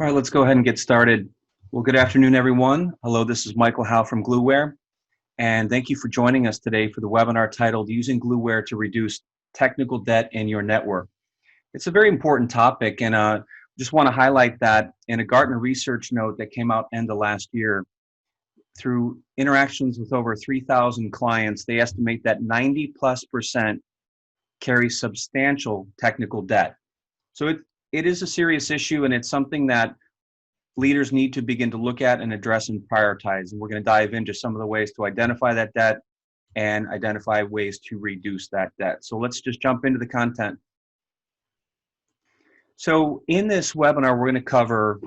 All right, let's go ahead and get started. Well, good afternoon, everyone. Hello, this is Michael Howe from Gluware, and thank you for joining us today for the webinar titled Using Gluware to Reduce Technical Debt in Your Network. It's a very important topic, and just want to highlight that in a Gartner research note that came out end of last year, through interactions with over 3,000 clients, they estimate that 90+% carry substantial technical debt. So it is a serious issue, and it's something that leaders need to begin to look at and address and prioritize. And we're going to dive into some of the ways to identify that debt and identify ways to reduce that debt. So let's just jump into the content. So in this webinar, we're going to cover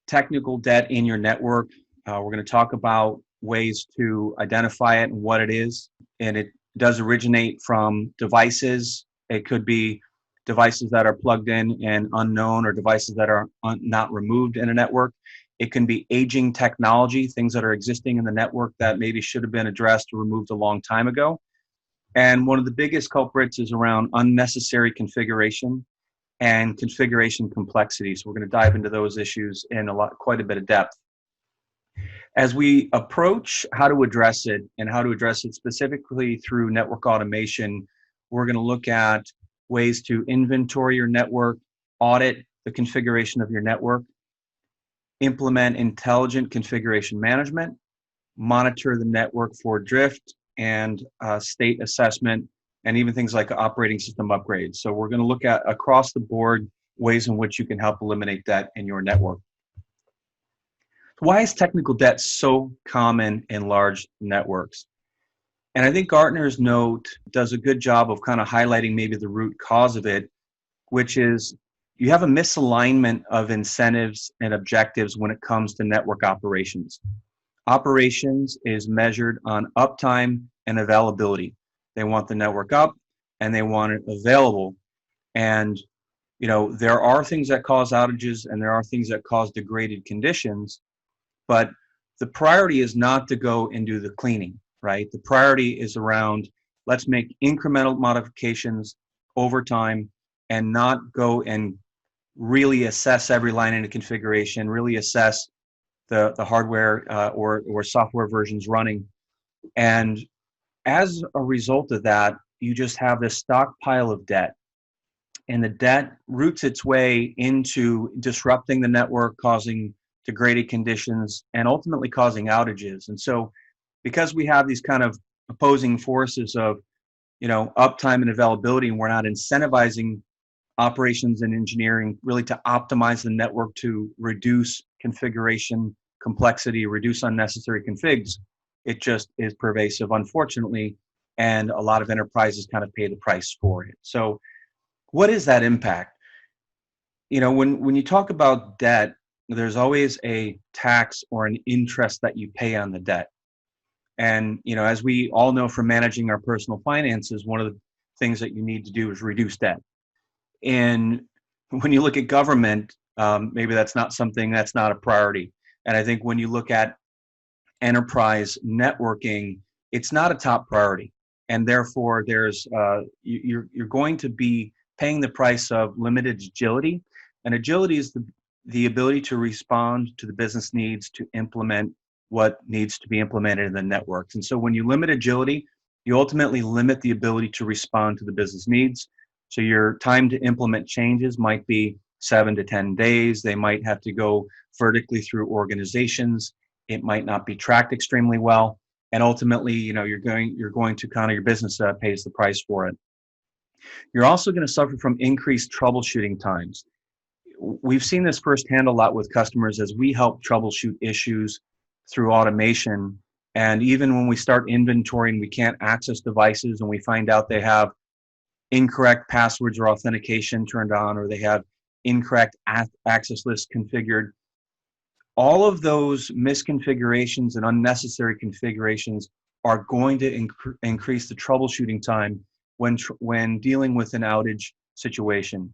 technical debt in your network. We're going to talk about ways to identify it and what it is. And it does originate from devices. It could be devices that are plugged in and unknown, or devices that are not removed in a network. It can be aging technology, things that are existing in the network that maybe should have been addressed or removed a long time ago. And one of the biggest culprits is around unnecessary configuration and configuration complexity. So we're going to dive into those issues in quite a bit of depth. As we approach how to address it, and how to address it specifically through network automation, we're going to look at ways to inventory your network, audit the configuration of your network, implement intelligent configuration management, monitor the network for drift and state assessment, and even things like operating system upgrades. So we're going to look at across the board ways in which you can help eliminate debt in your network. Why is technical debt so common in large networks? And I think Gartner's note does a good job of kind of highlighting maybe the root cause of it, which is you have a misalignment of incentives and objectives when it comes to network operations. Operations is measured on uptime and availability. They want the network up and they want it available. And there are things that cause outages and there are things that cause degraded conditions, but the priority is not to go and do the cleaning, right? The priority is around, let's make incremental modifications over time and not go and really assess every line in a configuration, really assess the hardware or software versions running. And as a result of that, you just have this stockpile of debt. And the debt roots its way into disrupting the network, causing degraded conditions, and ultimately causing outages. And so because we have these kind of opposing forces of uptime and availability, and we're not incentivizing operations and engineering really to optimize the network to reduce configuration complexity, reduce unnecessary configs, it just is pervasive, unfortunately, and a lot of enterprises kind of pay the price for it. So what is that impact? When you talk about debt, there's always a tax or an interest that you pay on the debt. And as we all know from managing our personal finances, one of the things that you need to do is reduce debt. And when you look at government, maybe that's not a priority. And I think when you look at enterprise networking, it's not a top priority. And therefore, you're going to be paying the price of limited agility. And agility is the ability to respond to the business needs, to implement what needs to be implemented in the networks. And so when you limit agility, you ultimately limit the ability to respond to the business needs. So your time to implement changes might be 7 to 10 days. They might have to go vertically through organizations. It might not be tracked extremely well. And ultimately, you're going to kind of, your business pays the price for it. You're also going to suffer from increased troubleshooting times. We've seen this firsthand a lot with customers as we help troubleshoot issues through automation. And even when we start inventorying, we can't access devices and we find out they have incorrect passwords or authentication turned on, or they have incorrect access lists configured. All of those misconfigurations and unnecessary configurations are going to increase the troubleshooting time when dealing with an outage situation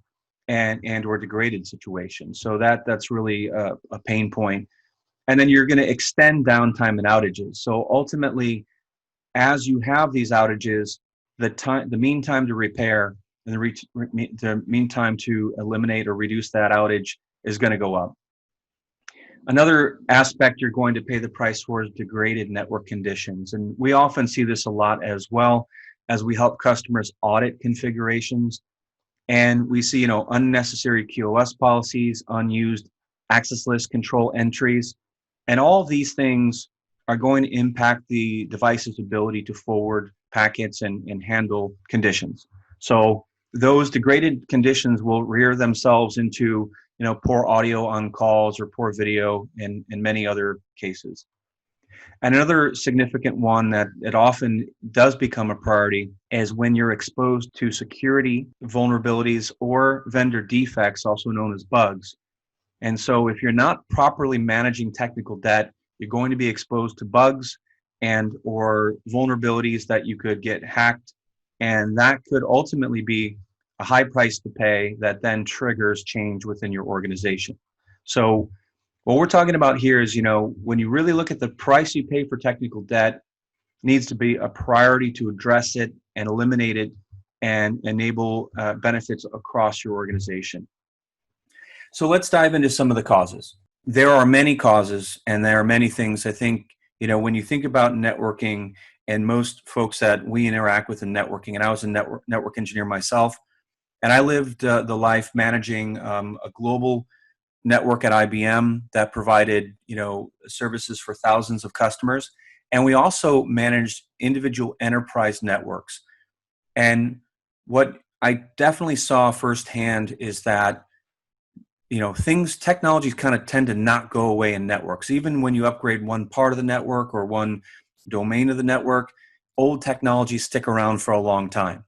and or degraded situation. So that's really a pain point. And then you're going to extend downtime and outages. So ultimately, as you have these outages, the mean time to repair and the mean time to eliminate or reduce that outage is going to go up. Another aspect you're going to pay the price for is degraded network conditions. And we often see this a lot as well as we help customers audit configurations. And we see, unnecessary QoS policies, unused access list control entries, and all of these things are going to impact the device's ability to forward packets and handle conditions. So those degraded conditions will rear themselves into, poor audio on calls or poor video in many other cases. And another significant one that it often does become a priority is when you're exposed to security vulnerabilities or vendor defects, also known as bugs. And so if you're not properly managing technical debt, you're going to be exposed to bugs and or vulnerabilities that you could get hacked. And that could ultimately be a high price to pay that then triggers change within your organization. So what we're talking about here is, when you really look at the price you pay for technical debt, needs to be a priority to address it and eliminate it and enable benefits across your organization. So let's dive into some of the causes. There are many causes and there are many things. I think, when you think about networking, and most folks that we interact with in networking, and I was a network engineer myself, and I lived the life managing a global network at IBM that provided, services for thousands of customers. And we also managed individual enterprise networks. And what I definitely saw firsthand is that, technologies kind of tend to not go away in networks. Even when you upgrade one part of the network or one domain of the network, old technologies stick around for a long time.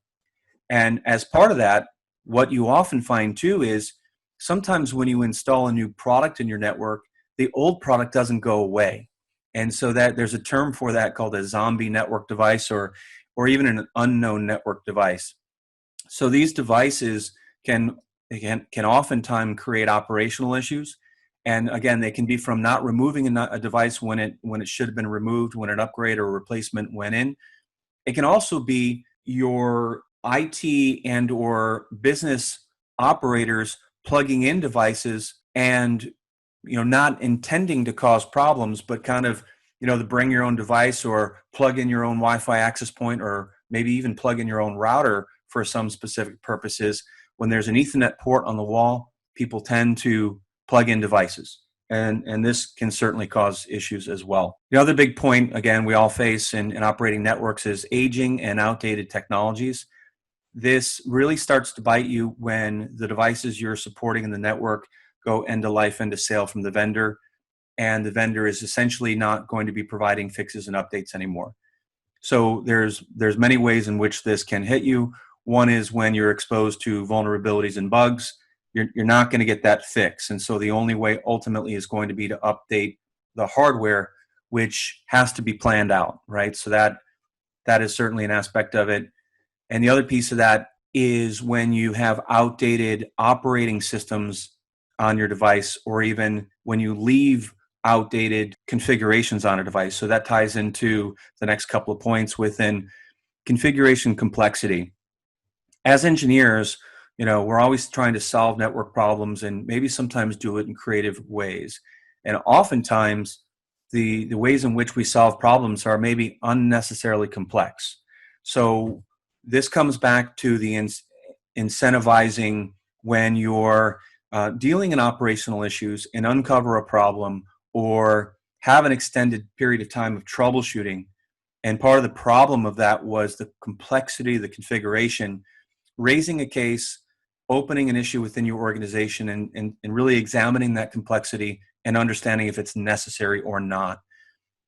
And as part of that, what you often find too is sometimes when you install a new product in your network, the old product doesn't go away. And so that there's a term for that called a zombie network device or even an unknown network device. So these devices can oftentimes create operational issues. And again, they can be from not removing a device when it should have been removed, when an upgrade or replacement went in. It can also be your IT and or business operators plugging in devices and not intending to cause problems, but kind of to bring your own device or plug in your own Wi-Fi access point or maybe even plug in your own router for some specific purposes. When there's an Ethernet port on the wall, people tend to plug in devices. And this can certainly cause issues as well. The other big point, again, we all face in operating networks is aging and outdated technologies. This really starts to bite you when the devices you're supporting in the network go end of life, end of sale from the vendor, and the vendor is essentially not going to be providing fixes and updates anymore. So there's many ways in which this can hit you. One is when you're exposed to vulnerabilities and bugs, you're not going to get that fix. And so the only way ultimately is going to be to update the hardware, which has to be planned out, right? So that is certainly an aspect of it. And the other piece of that is when you have outdated operating systems on your device, or even when you leave outdated configurations on a device. So that ties into the next couple of points within configuration complexity. As engineers, we're always trying to solve network problems and maybe sometimes do it in creative ways. And oftentimes, the ways in which we solve problems are maybe unnecessarily complex. So this comes back to the incentivizing when you're dealing in operational issues and uncover a problem or have an extended period of time of troubleshooting. And part of the problem of that was the complexity of the configuration, raising a case, opening an issue within your organization and really examining that complexity and understanding if it's necessary or not.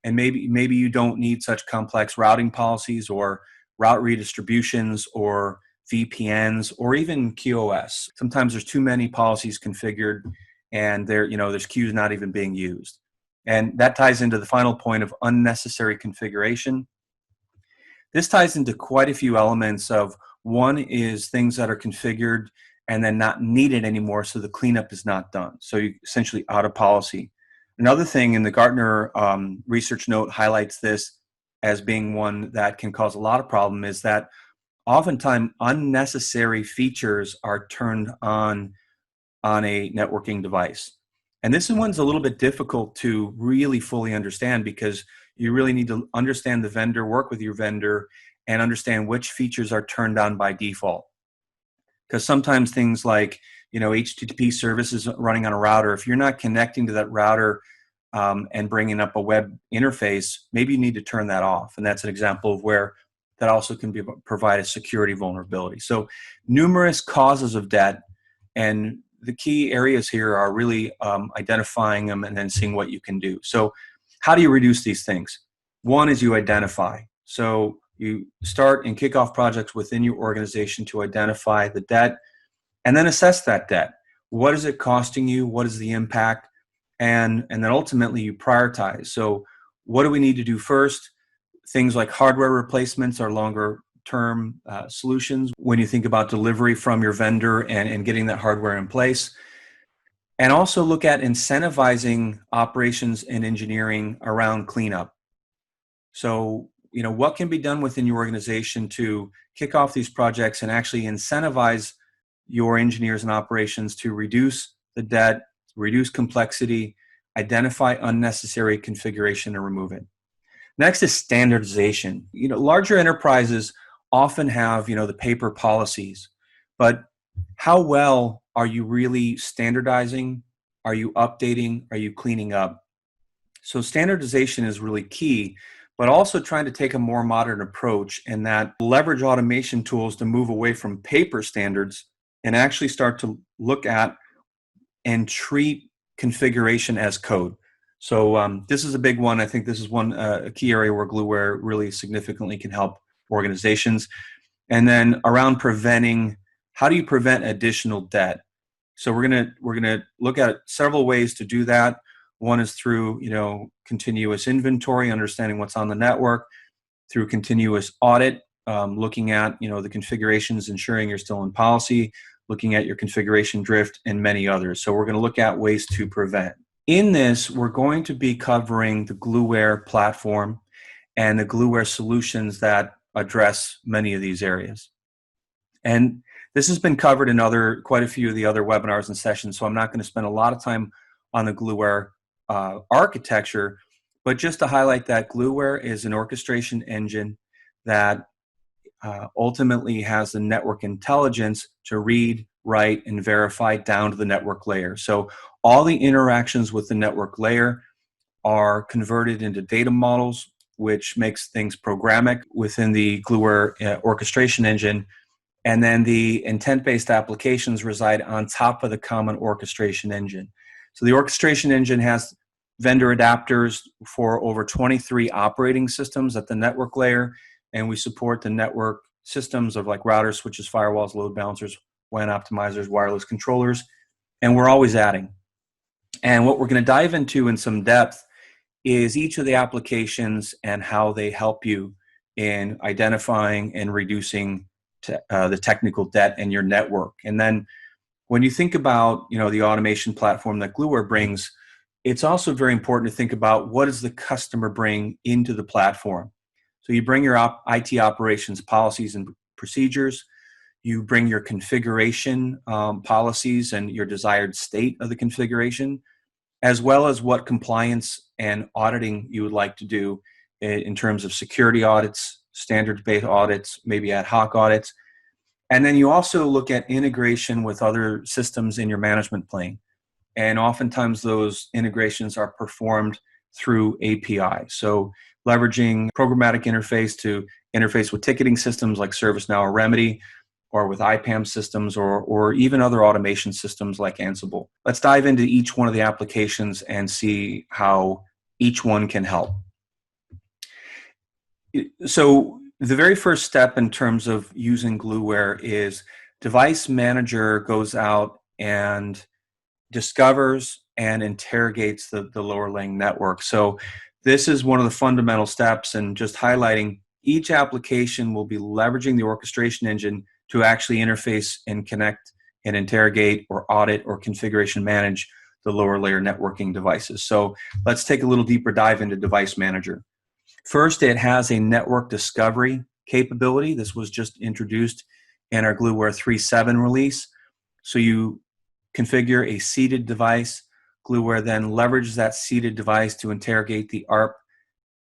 And maybe you don't need such complex routing policies or route redistributions or VPNs or even QoS. Sometimes there's too many policies configured and there's queues not even being used. And that ties into the final point of unnecessary configuration. This ties into quite a few elements of one is things that are configured and then not needed anymore, so the cleanup is not done. So you're essentially out of policy. Another thing in the Gartner research note highlights this as being one that can cause a lot of problem is that oftentimes unnecessary features are turned on a networking device. And this one's a little bit difficult to really fully understand because you really need to understand the vendor, work with your vendor, and understand which features are turned on by default. Because sometimes things like, HTTP services running on a router, if you're not connecting to that router and bringing up a web interface, maybe you need to turn that off. And that's an example of where that also can provide a security vulnerability. So numerous causes of debt, and the key areas here are really identifying them and then seeing what you can do. So how do you reduce these things? One is you identify. So you start and kick off projects within your organization to identify the debt and then assess that debt. What is it costing you? What is the impact? And then ultimately you prioritize. So what do we need to do first? Things like hardware replacements are longer term solutions when you think about delivery from your vendor and getting that hardware in place. And also look at incentivizing operations and engineering around cleanup. So, what can be done within your organization to kick off these projects and actually incentivize your engineers and operations to reduce the debt, reduce complexity, identify unnecessary configuration, and remove it. Next is standardization. Larger enterprises often have, the paper policies, but how well are you really standardizing? Are you updating? Are you cleaning up? So standardization is really key, but also trying to take a more modern approach and that leverage automation tools to move away from paper standards and actually start to look at and treat configuration as code. So this is a big one. I think this is a key area where Gluware really significantly can help organizations. And then around preventing, how do you prevent additional debt? So we're gonna look at several ways to do that. One is through continuous inventory, understanding what's on the network, through continuous audit, looking at the configurations, ensuring you're still in policy, looking at your configuration drift, and many others. So we're going to look at ways to prevent. In this, we're going to be covering the Gluware platform and the Gluware solutions that address many of these areas. And this has been covered in quite a few of the other webinars and sessions, so I'm not going to spend a lot of time on the Gluware architecture, but just to highlight that Gluware is an orchestration engine that ultimately has the network intelligence to read, write, and verify down to the network layer. So all the interactions with the network layer are converted into data models, which makes things programmatic within the Gluware orchestration engine. And then the intent-based applications reside on top of the common orchestration engine. So the orchestration engine has vendor adapters for over 23 operating systems at the network layer, and we support the network systems of like routers, switches, firewalls, load balancers, WAN optimizers, wireless controllers, and we're always adding. And what we're going to dive into in some depth is each of the applications and how they help you in identifying and reducing the technical debt in your network. And then when you think about the automation platform that Gluware brings, it's also very important to think about what does the customer bring into the platform. So you bring your IT operations policies and procedures, you bring your configuration policies and your desired state of the configuration, as well as what compliance and auditing you would like to do in terms of security audits, standards-based audits, maybe ad hoc audits. And then you also look at integration with other systems in your management plane. And oftentimes those integrations are performed through API. So leveraging programmatic interface to interface with ticketing systems like ServiceNow or Remedy, or with IPAM systems, or even other automation systems like Ansible. Let's dive into each one of the applications and see how each one can help. So the very first step in terms of using Gluware is Device Manager goes out and discovers and interrogates the lower laying network. So this is one of the fundamental steps, and just highlighting each application will be leveraging the orchestration engine to actually interface and connect and interrogate or audit or configuration manage the lower layer networking devices. So let's take a little deeper dive into Device Manager. First, it has a network discovery capability. This was just introduced in our Gluware 3.7 release. So you configure a seated device, Gluware then leverages that seeded device to interrogate the ARP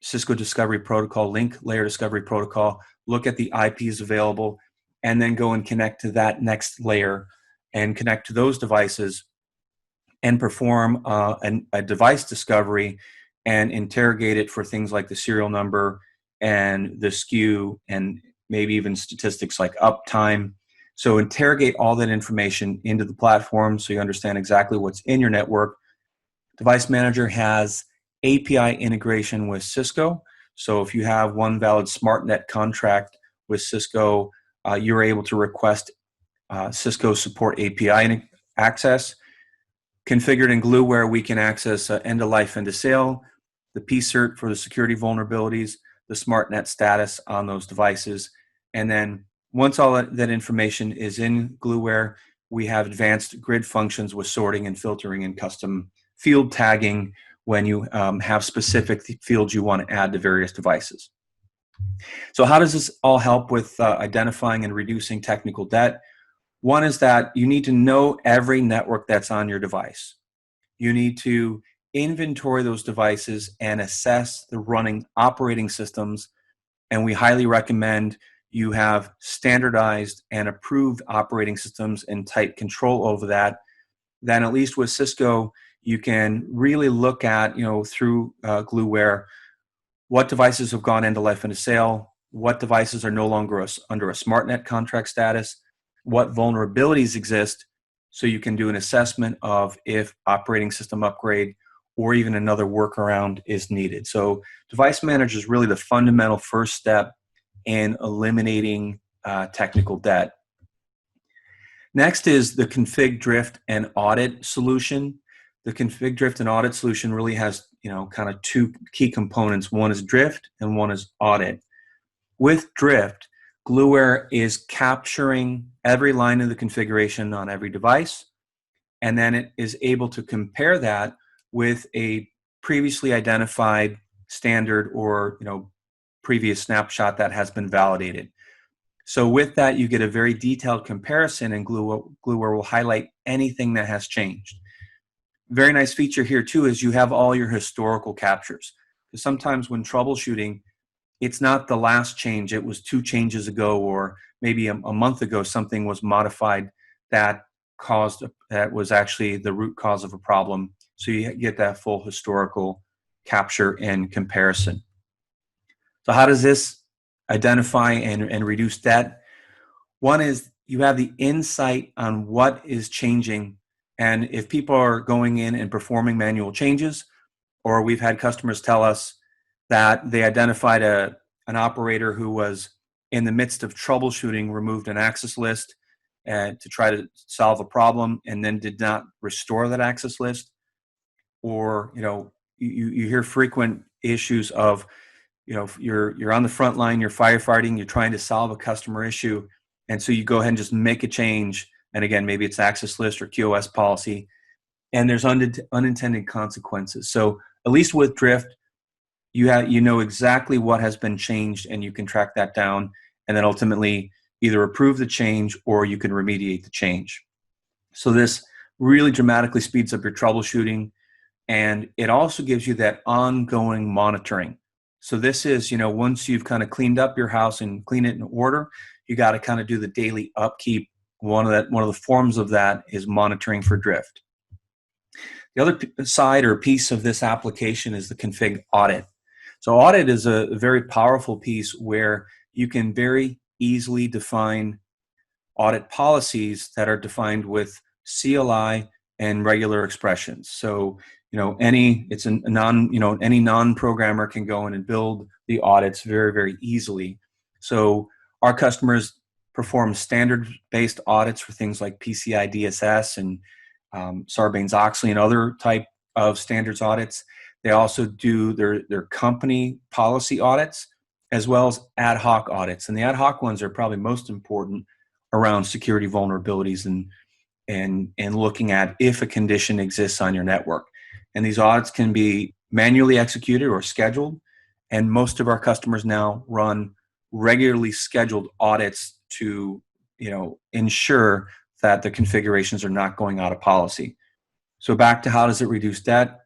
Cisco Discovery Protocol, link layer discovery protocol, look at the IPs available, and then go and connect to that next layer and connect to those devices and perform a device discovery and interrogate it for things like the serial number and the SKU and maybe even statistics like uptime. So interrogate all that information into the platform so you understand exactly what's in your network. Device Manager has API integration with Cisco. So if you have one valid SmartNet contract with Cisco, you're able to request Cisco support API access. Configured in Gluware, we can access end of life, end of sale, the PCERT for the security vulnerabilities, the SmartNet status on those devices. And then once all that information is in Gluware, we have advanced grid functions with sorting and filtering and custom field tagging when you have specific fields you want to add to various devices. So how does this all help with identifying and reducing technical debt? One is that you need to know every network that's on your device. You need to inventory those devices and assess the running operating systems. And we highly recommend you have standardized and approved operating systems and tight control over that. Then at least with Cisco, you can really look at, through Gluware, what devices have gone into life and sale, what devices are no longer under a SmartNet contract status, what vulnerabilities exist, so you can do an assessment of if operating system upgrade or even another workaround is needed. So Device Manager is really the fundamental first step in eliminating technical debt. Next is the config, drift, and audit solution. The config, drift, and audit solution really has kind of two key components. One is drift and one is audit. With drift, Gluware is capturing every line of the configuration on every device, and then it is able to compare that with a previously identified standard or previous snapshot that has been validated. So with that, you get a very detailed comparison, and Gluware will highlight anything that has changed. Very nice feature here too is you have all your historical captures. Because sometimes when troubleshooting, it's not the last change, it was 2 changes ago, or maybe a month ago something was modified that was actually the root cause of a problem. So you get that full historical capture and comparison. So how does this identify and reduce debt? One is you have the insight on what is changing, and if people are going in and performing manual changes, or we've had customers tell us that they identified an operator who was in the midst of troubleshooting, removed an access list to try to solve a problem, and then did not restore that access list. Or you hear frequent issues of you're on the front line, you're firefighting, you're trying to solve a customer issue, and so you go ahead and just make a change, and again, maybe it's access list or QoS policy, and there's unintended consequences. So at least with drift, you know exactly what has been changed, and you can track that down, and then ultimately either approve the change or you can remediate the change. So this really dramatically speeds up your troubleshooting, and it also gives you that ongoing monitoring. So this is, once you've kind of cleaned up your house and clean it in order, you got to kind of do the daily upkeep. One of the forms of that is monitoring for drift. The other side or piece of this application is the config audit. So audit is a very powerful piece where you can very easily define audit policies that are defined with CLI and regular expressions. So any non-programmer can go in and build the audits very, very easily. So our customers perform standard-based audits for things like PCI DSS and Sarbanes-Oxley and other type of standards audits. They also do their company policy audits as well as ad hoc audits. And the ad hoc ones are probably most important around security vulnerabilities and looking at if a condition exists on your network. And these audits can be manually executed or scheduled. And most of our customers now run regularly scheduled audits to ensure that the configurations are not going out of policy. So back to how does it reduce debt?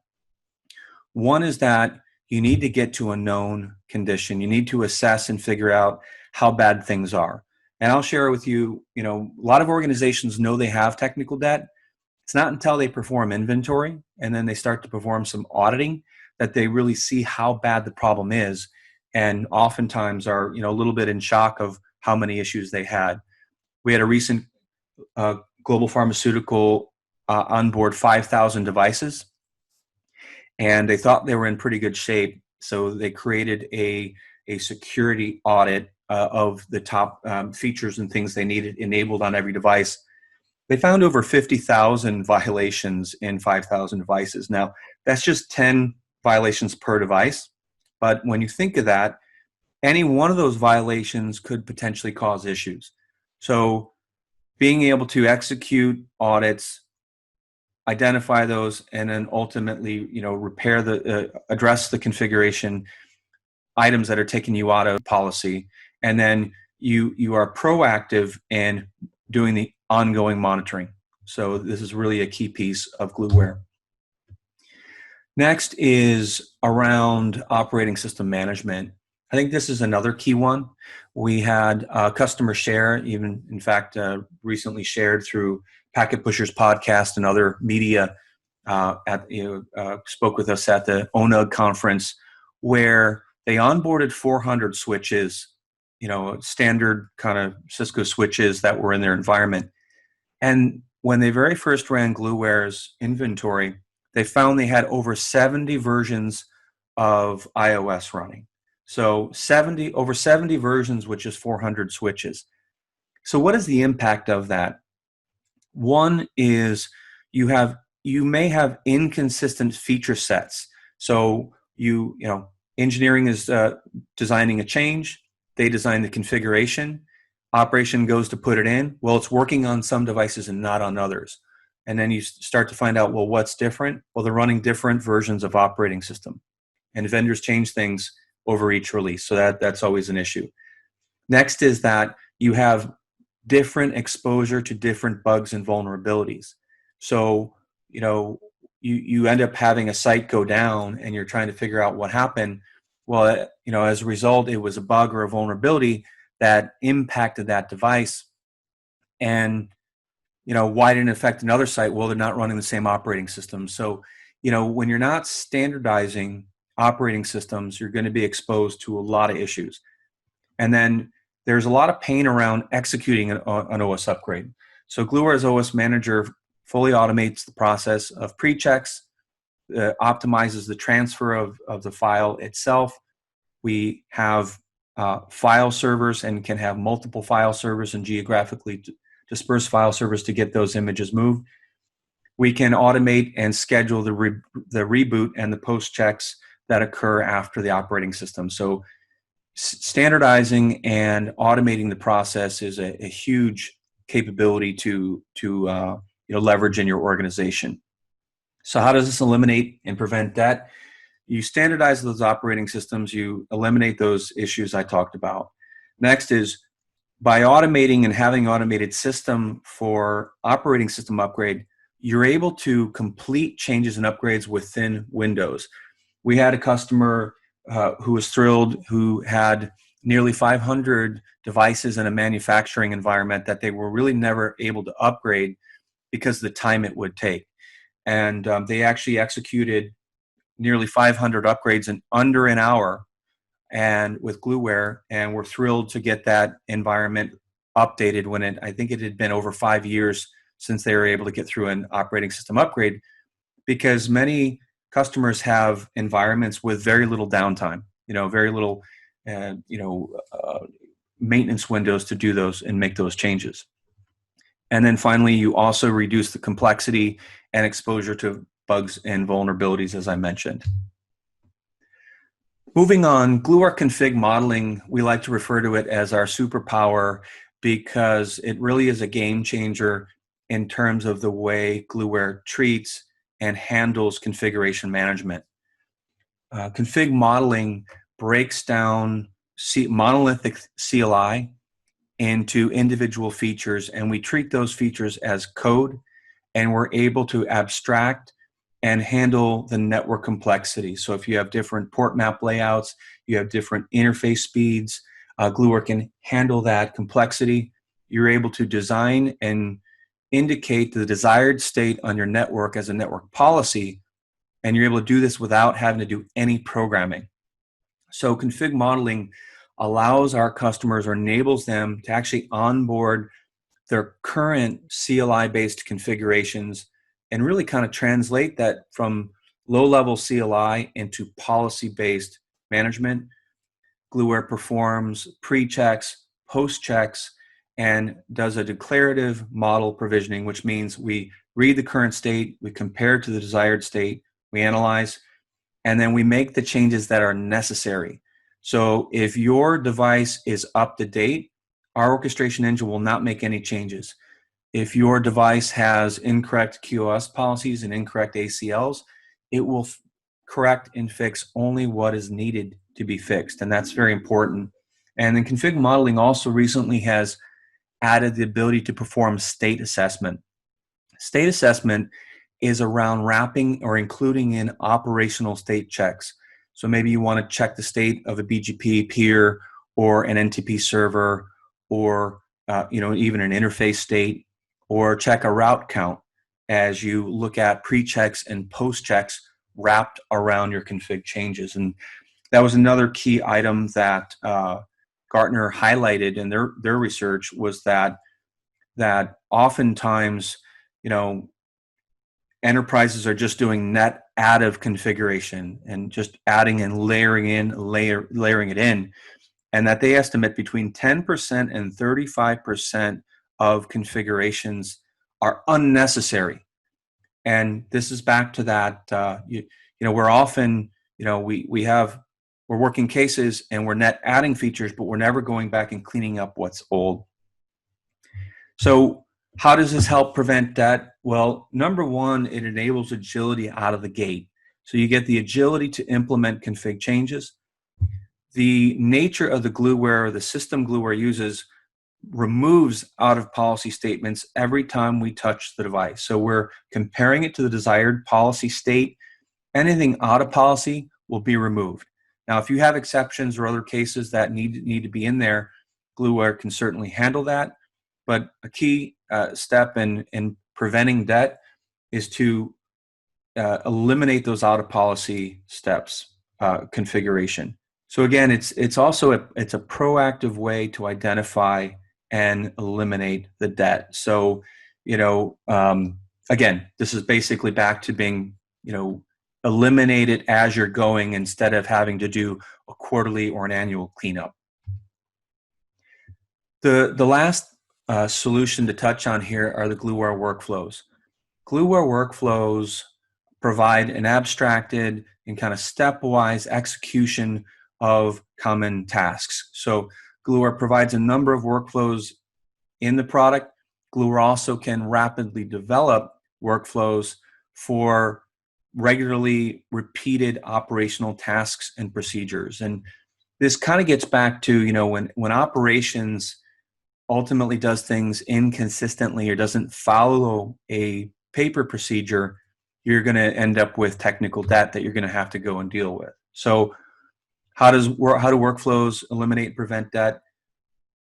One is that you need to get to a known condition. You need to assess and figure out how bad things are. And I'll share with you, a lot of organizations know they have technical debt. It's not until they perform inventory and then they start to perform some auditing that they really see how bad the problem is, and oftentimes are, a little bit in shock of how many issues they had. We had a recent global pharmaceutical onboard 5,000 devices, and they thought they were in pretty good shape. So they created a security audit of the top features and things they needed enabled on every device. They found over 50,000 violations in 5,000 devices. Now, that's just 10 violations per device. But when you think of that, any one of those violations could potentially cause issues. So being able to execute audits, identify those, and then ultimately, repair address the configuration items that are taking you out of policy, and then you are proactive in doing the ongoing monitoring. So this is really a key piece of Gluware. Next is around operating system management. I think this is another key one. We had a customer share, even in fact, recently shared through Packet Pushers podcast and other media. Spoke with us at the ONUG conference, where they onboarded 400 switches, standard kind of Cisco switches that were in their environment. And when they very first ran Gluware's inventory, they found they had over 70 versions of iOS running. So over 70 versions with just 400 switches. So what is the impact of that? One is you may have inconsistent feature sets. So engineering is designing a change. They design the configuration. Operation goes to put it in. Well, it's working on some devices and not on others. And then you start to find out, well, what's different? Well, they're running different versions of operating system. And vendors change things over each release. So that's always an issue. Next is that you have different exposure to different bugs and vulnerabilities. So, you end up having a site go down and you're trying to figure out what happened. Well, as a result, it was a bug or a vulnerability that impacted that device. And, why didn't it affect another site? Well, they're not running the same operating system. So, when you're not standardizing operating systems, you're going to be exposed to a lot of issues. And then there's a lot of pain around executing an OS upgrade. So Gluware's OS Manager fully automates the process of pre-checks, optimizes the transfer of the file itself. We have file servers and can have multiple file servers and geographically dispersed file servers to get those images moved. We can automate and schedule the reboot and the post checks that occur after the operating system. So standardizing and automating the process is a huge capability to leverage in your organization. So how does this eliminate and prevent debt? You standardize those operating systems, you eliminate those issues I talked about. Next is by automating and having automated system for operating system upgrade, you're able to complete changes and upgrades within Windows. We had a customer who was thrilled, who had nearly 500 devices in a manufacturing environment that they were really never able to upgrade because of the time it would take. And they actually executed nearly 500 upgrades in under an hour and with Gluware, and we're thrilled to get that environment updated when I think it had been over 5 years since they were able to get through an operating system upgrade, because many customers have environments with very little downtime, very little, maintenance windows to do those and make those changes. And then finally, you also reduce the complexity and exposure to bugs and vulnerabilities, as I mentioned. Moving on, Gluware config modeling, we like to refer to it as our superpower because it really is a game changer in terms of the way Gluware treats and handles configuration management. Config modeling breaks down monolithic CLI into individual features, and we treat those features as code and we're able to abstract and handle the network complexity. So if you have different port map layouts, you have different interface speeds, Gluware can handle that complexity. You're able to design and indicate the desired state on your network as a network policy, and you're able to do this without having to do any programming. So config modeling allows our customers or enables them to actually onboard their current CLI-based configurations and really kind of translate that from low-level CLI into policy-based management. Gluware performs pre-checks, post-checks, and does a declarative model provisioning, which means we read the current state, we compare it to the desired state, we analyze, and then we make the changes that are necessary. So if your device is up to date, our orchestration engine will not make any changes. If your device has incorrect QoS policies and incorrect ACLs, it will correct and fix only what is needed to be fixed, and that's very important. And then config modeling also recently has added the ability to perform state assessment. State assessment is around wrapping or including in operational state checks. So maybe you want to check the state of a BGP peer or an NTP server, or even an interface state, or check a route count as you look at pre-checks and post-checks wrapped around your config changes. And that was another key item that Gartner highlighted in their research, was that oftentimes, enterprises are just doing net additive configuration and just adding and layering it in, and that they estimate between 10% and 35% of configurations are unnecessary. And this is back to that, we're often, we're working cases and we're net adding features, but we're never going back and cleaning up what's old. So how does this help prevent that? Well, number one, it enables agility out of the gate. So you get the agility to implement config changes. The nature of the Gluware, the system Gluware uses, removes out of policy statements every time we touch the device. So we're comparing it to the desired policy state. Anything out of policy will be removed. Now, if you have exceptions or other cases that need to be in there, Gluware can certainly handle that. But a key step in preventing debt is to eliminate those out of policy steps, configuration. So again, it's also a proactive way to identify and eliminate the debt. So again, this is basically back to being eliminate it as you're going, instead of having to do a quarterly or an annual cleanup. The last solution to touch on here are the Gluware workflows. Gluware workflows provide an abstracted and kind of stepwise execution of common tasks. So Gluware provides a number of workflows in the product. Gluware also can rapidly develop workflows for regularly repeated operational tasks and procedures. And this kind of gets back to, when operations ultimately does things inconsistently or doesn't follow a paper procedure, you're going to end up with technical debt that you're going to have to go and deal with. So how do workflows eliminate and prevent debt?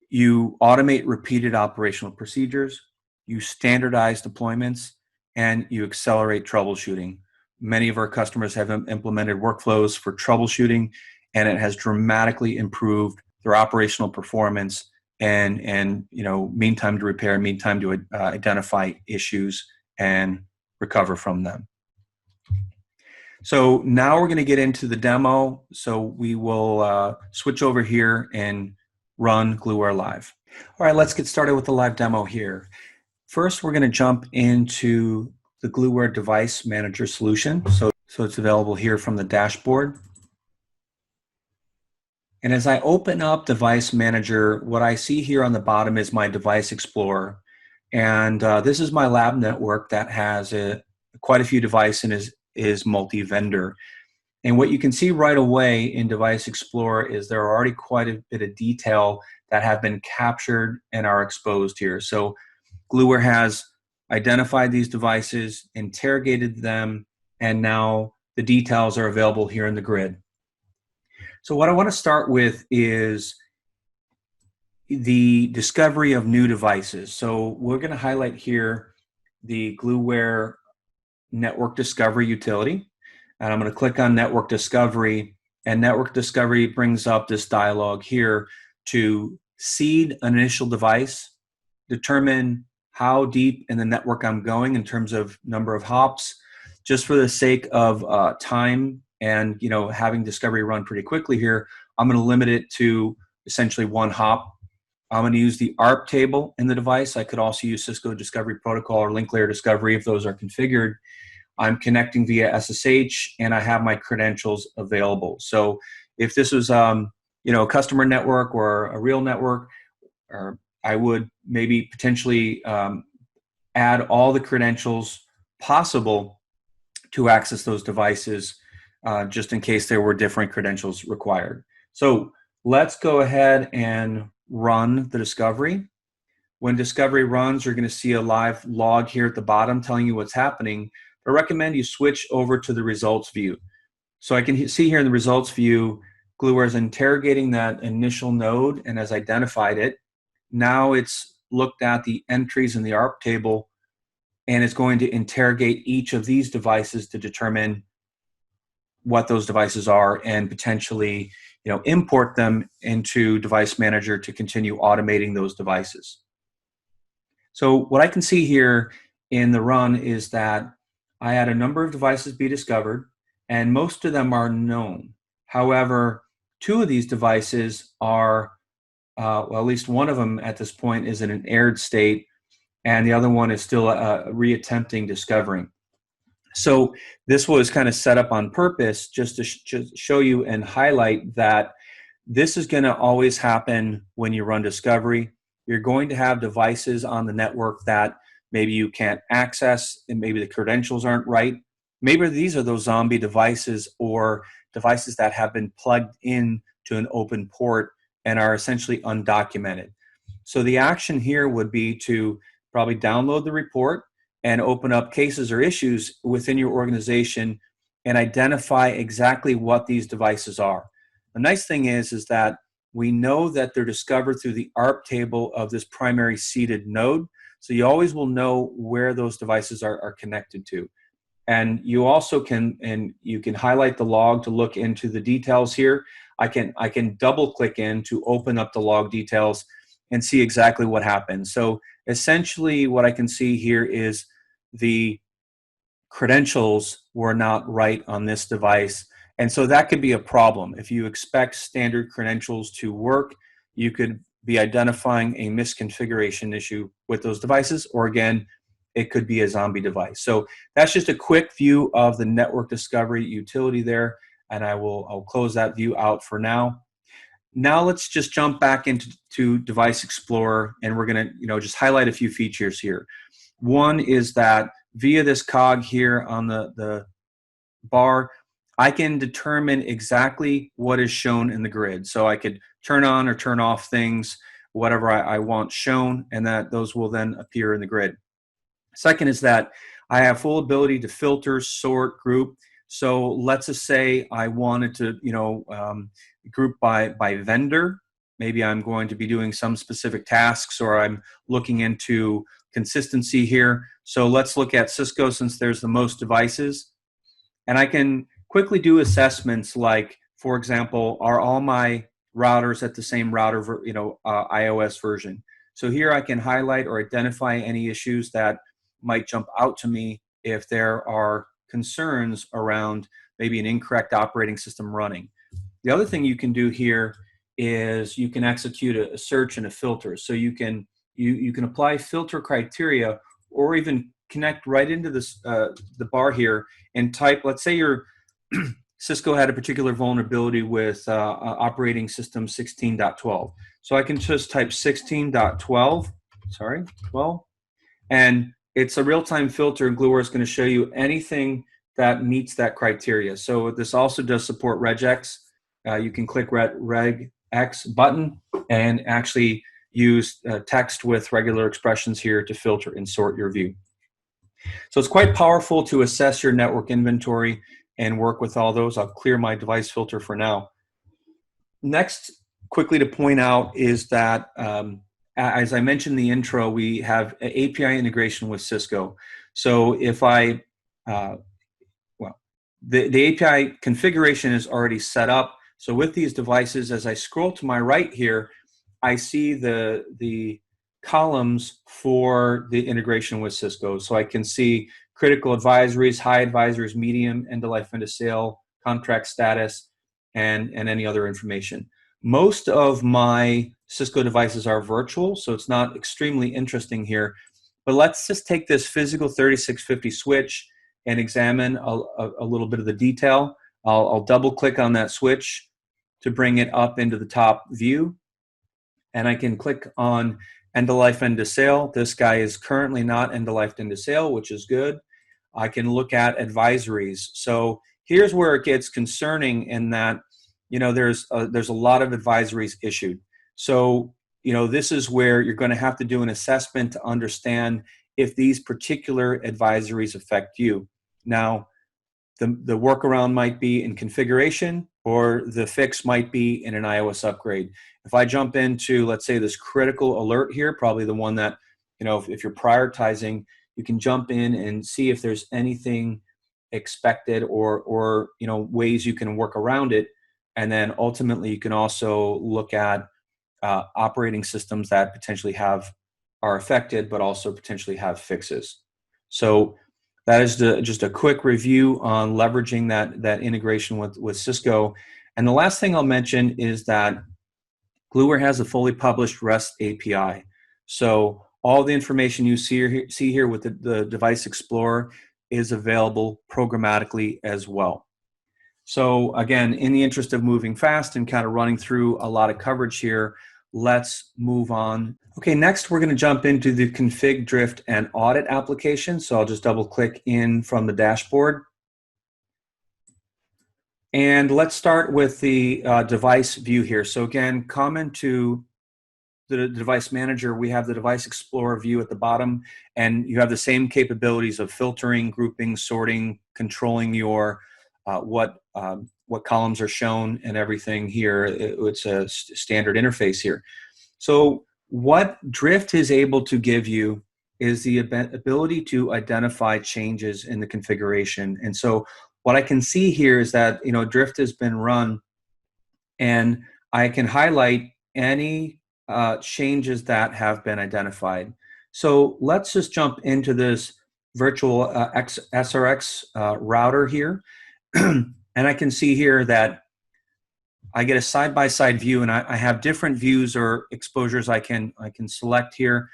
You automate repeated operational procedures, you standardize deployments, and you accelerate troubleshooting. Many of our customers have implemented workflows for troubleshooting, and it has dramatically improved their operational performance and mean time to repair, mean time to identify issues and recover from them. So now we're going to get into the demo. So we will switch over here and run Gluware live. All right, let's get started with the live demo here. First, we're going to jump into the Gluware Device Manager solution. So it's available here from the dashboard. And as I open up Device Manager, what I see here on the bottom is my Device Explorer. And this is my lab network that has quite a few devices and is multi-vendor. And what you can see right away in Device Explorer is there are already quite a bit of detail that have been captured and are exposed here. So Gluware has identified these devices, interrogated them, and now the details are available here in the grid. So what I want to start with is the discovery of new devices. So we're going to highlight here the Gluware Network Discovery utility. And I'm going to click on Network Discovery, and Network Discovery brings up this dialog here to seed an initial device, determine how deep in the network I'm going in terms of number of hops, just for the sake of time and having discovery run pretty quickly here. I'm going to limit it to essentially one hop. I'm going to use the ARP table in the device. I could also use Cisco Discovery Protocol or Link Layer Discovery if those are configured. I'm connecting via SSH, and I have my credentials available. So if this was a customer network or a real network, or I would maybe potentially add all the credentials possible to access those devices, just in case there were different credentials required. So let's go ahead and run the discovery. When discovery runs, you're going to see a live log here at the bottom telling you what's happening. I recommend you switch over to the results view. So I can see here in the results view, Gluware is interrogating that initial node and has identified it. Now it's looked at the entries in the ARP table, and it's going to interrogate each of these devices to determine what those devices are and potentially import them into Device Manager to continue automating those devices. So what I can see here in the run is that I had a number of devices be discovered, and most of them are known. However, two of these devices are, well, at least one of them at this point is in an errored state, and the other one is still reattempting discovering. So this was kind of set up on purpose just to show you and highlight that this is going to always happen when you run discovery. You're going to have devices on the network that maybe you can't access, and maybe the credentials aren't right. Maybe these are those zombie devices or devices that have been plugged in to an open port and are essentially undocumented. So the action here would be to probably download the report and open up cases or issues within your organization and identify exactly what these devices are. The nice thing is that we know that they're discovered through the ARP table of this primary seeded node. So you always will know where those devices are connected to. And you also can highlight the log to look into the details here. I can double click in to open up the log details and see exactly what happened. So essentially what I can see here is the credentials were not right on this device. And so that could be a problem. If you expect standard credentials to work, you could be identifying a misconfiguration issue with those devices, or again, it could be a zombie device. So that's just a quick view of the network discovery utility there, and I'll close that view out for now. Now let's just jump back into Device Explorer, and we're going to just highlight a few features here. One is that via this cog here on the bar, I can determine exactly what is shown in the grid. So I could turn on or turn off things, whatever I want shown, and that those will then appear in the grid. Second is that I have full ability to filter, sort, group. So let's just say I wanted to, group by vendor. Maybe I'm going to be doing some specific tasks, or I'm looking into consistency here. So let's look at Cisco, since there's the most devices. And I can quickly do assessments like, for example, are all my routers at the same router, iOS version? So here I can highlight or identify any issues that might jump out to me if there are concerns around maybe an incorrect operating system running. The other thing you can do here is you can execute a search and a filter. So you can apply filter criteria, or even connect right into this the bar here and type. Let's say your Cisco had a particular vulnerability with operating system 16.12. So I can just type 16.12, 12, and it's a real-time filter, and Gluware is going to show you anything that meets that criteria. So this also does support regex. You can click regex button and actually use text with regular expressions here to filter and sort your view. So it's quite powerful to assess your network inventory and work with all those. I'll clear my device filter for now. Next, quickly to point out is that, as I mentioned in the intro, we have an API integration with Cisco. So if I, the API configuration is already set up. So with these devices, as I scroll to my right here, I see the columns for the integration with Cisco. So I can see critical advisories, high advisories, medium, end of life, end of sale, contract status, and any other information. Most of my Cisco devices are virtual, so it's not extremely interesting here. But let's just take this physical 3650 switch and examine a little bit of the detail. I'll double click on that switch to bring it up into the top view. And I can click on end of life, end of sale. This guy is currently not end of life, end of sale, which is good. I can look at advisories. So here's where it gets concerning in that, there's a lot of advisories issued. So, this is where you're going to have to do an assessment to understand if these particular advisories affect you. Now, the workaround might be in configuration, or the fix might be in an iOS upgrade. If I jump into, let's say, this critical alert here, probably the one that, if you're prioritizing, you can jump in and see if there's anything expected or ways you can work around it. And then ultimately, you can also look at operating systems that potentially are affected, but also potentially have fixes. So that is just a quick review on leveraging that integration with Cisco. And the last thing I'll mention is that Gluware has a fully published REST API. So all the information you see here with the Device Explorer is available programmatically as well. So again, in the interest of moving fast and kind of running through a lot of coverage here, let's move on. Okay, next we're going to jump into the config, drift, and audit application. So I'll just double click in from the dashboard. And let's start with the device view here. So again, common to the device manager, we have the Device Explorer view at the bottom, and you have the same capabilities of filtering, grouping, sorting, controlling your what columns are shown and everything here. It's a standard interface here. So what Drift is able to give you is the ability to identify changes in the configuration. And so what I can see here is that Drift has been run, and I can highlight any changes that have been identified. So let's just jump into this virtual SRX router here. And I can see here that I get a side-by-side view, and I have different views or exposures I can select here.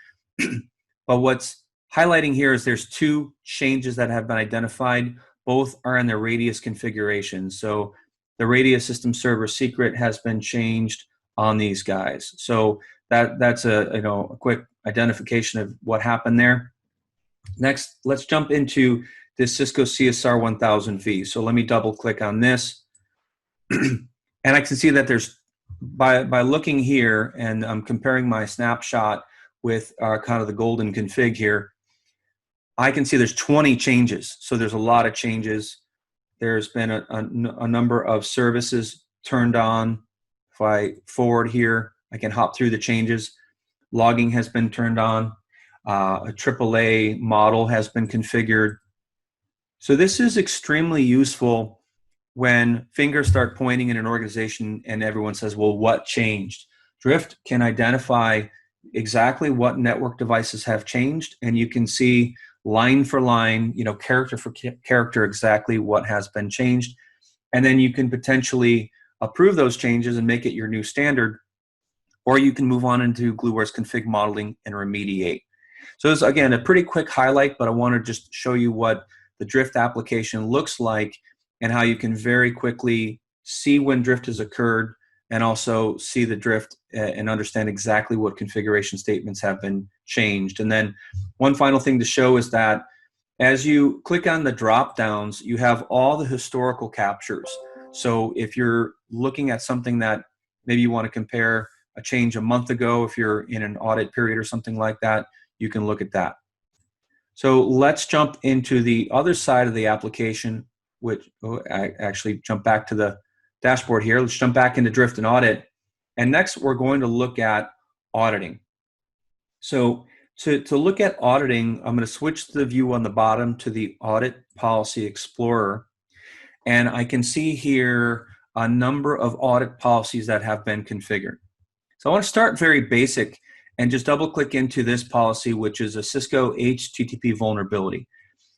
But what's highlighting here is there's two changes that have been identified. Both are in the radius configuration. So the radius system server secret has been changed on these guys. So that's a quick identification of what happened there. Next, let's jump into this Cisco CSR 1000V. So let me double click on this. And I can see that there's, by looking here, and I'm comparing my snapshot with kind of the golden config here, I can see there's 20 changes. So there's a lot of changes. There's been a number of services turned on. If I forward here, I can hop through the changes. Logging has been turned on. A AAA model has been configured. So this is extremely useful when fingers start pointing in an organization and everyone says, well, what changed? Drift can identify exactly what network devices have changed, and you can see line for line, character for character, exactly what has been changed. And then you can potentially approve those changes and make it your new standard, or you can move on into Gluware's config modeling and remediate. So this is, again, a pretty quick highlight, but I want to just show you what the Drift application looks like and how you can very quickly see when drift has occurred, and also see the drift and understand exactly what configuration statements have been changed. And then one final thing to show is that as you click on the drop downs, you have all the historical captures. So if you're looking at something that maybe you want to compare a change a month ago, if you're in an audit period or something like that, you can look at that. So let's jump into the other side of the application, which I actually jump back to the dashboard here. Let's jump back into Drift and Audit. And next, we're going to look at auditing. So to look at auditing, I'm going to switch the view on the bottom to the Audit Policy Explorer. And I can see here a number of audit policies that have been configured. So I want to start very basic and just double click into this policy, which is a Cisco HTTP vulnerability.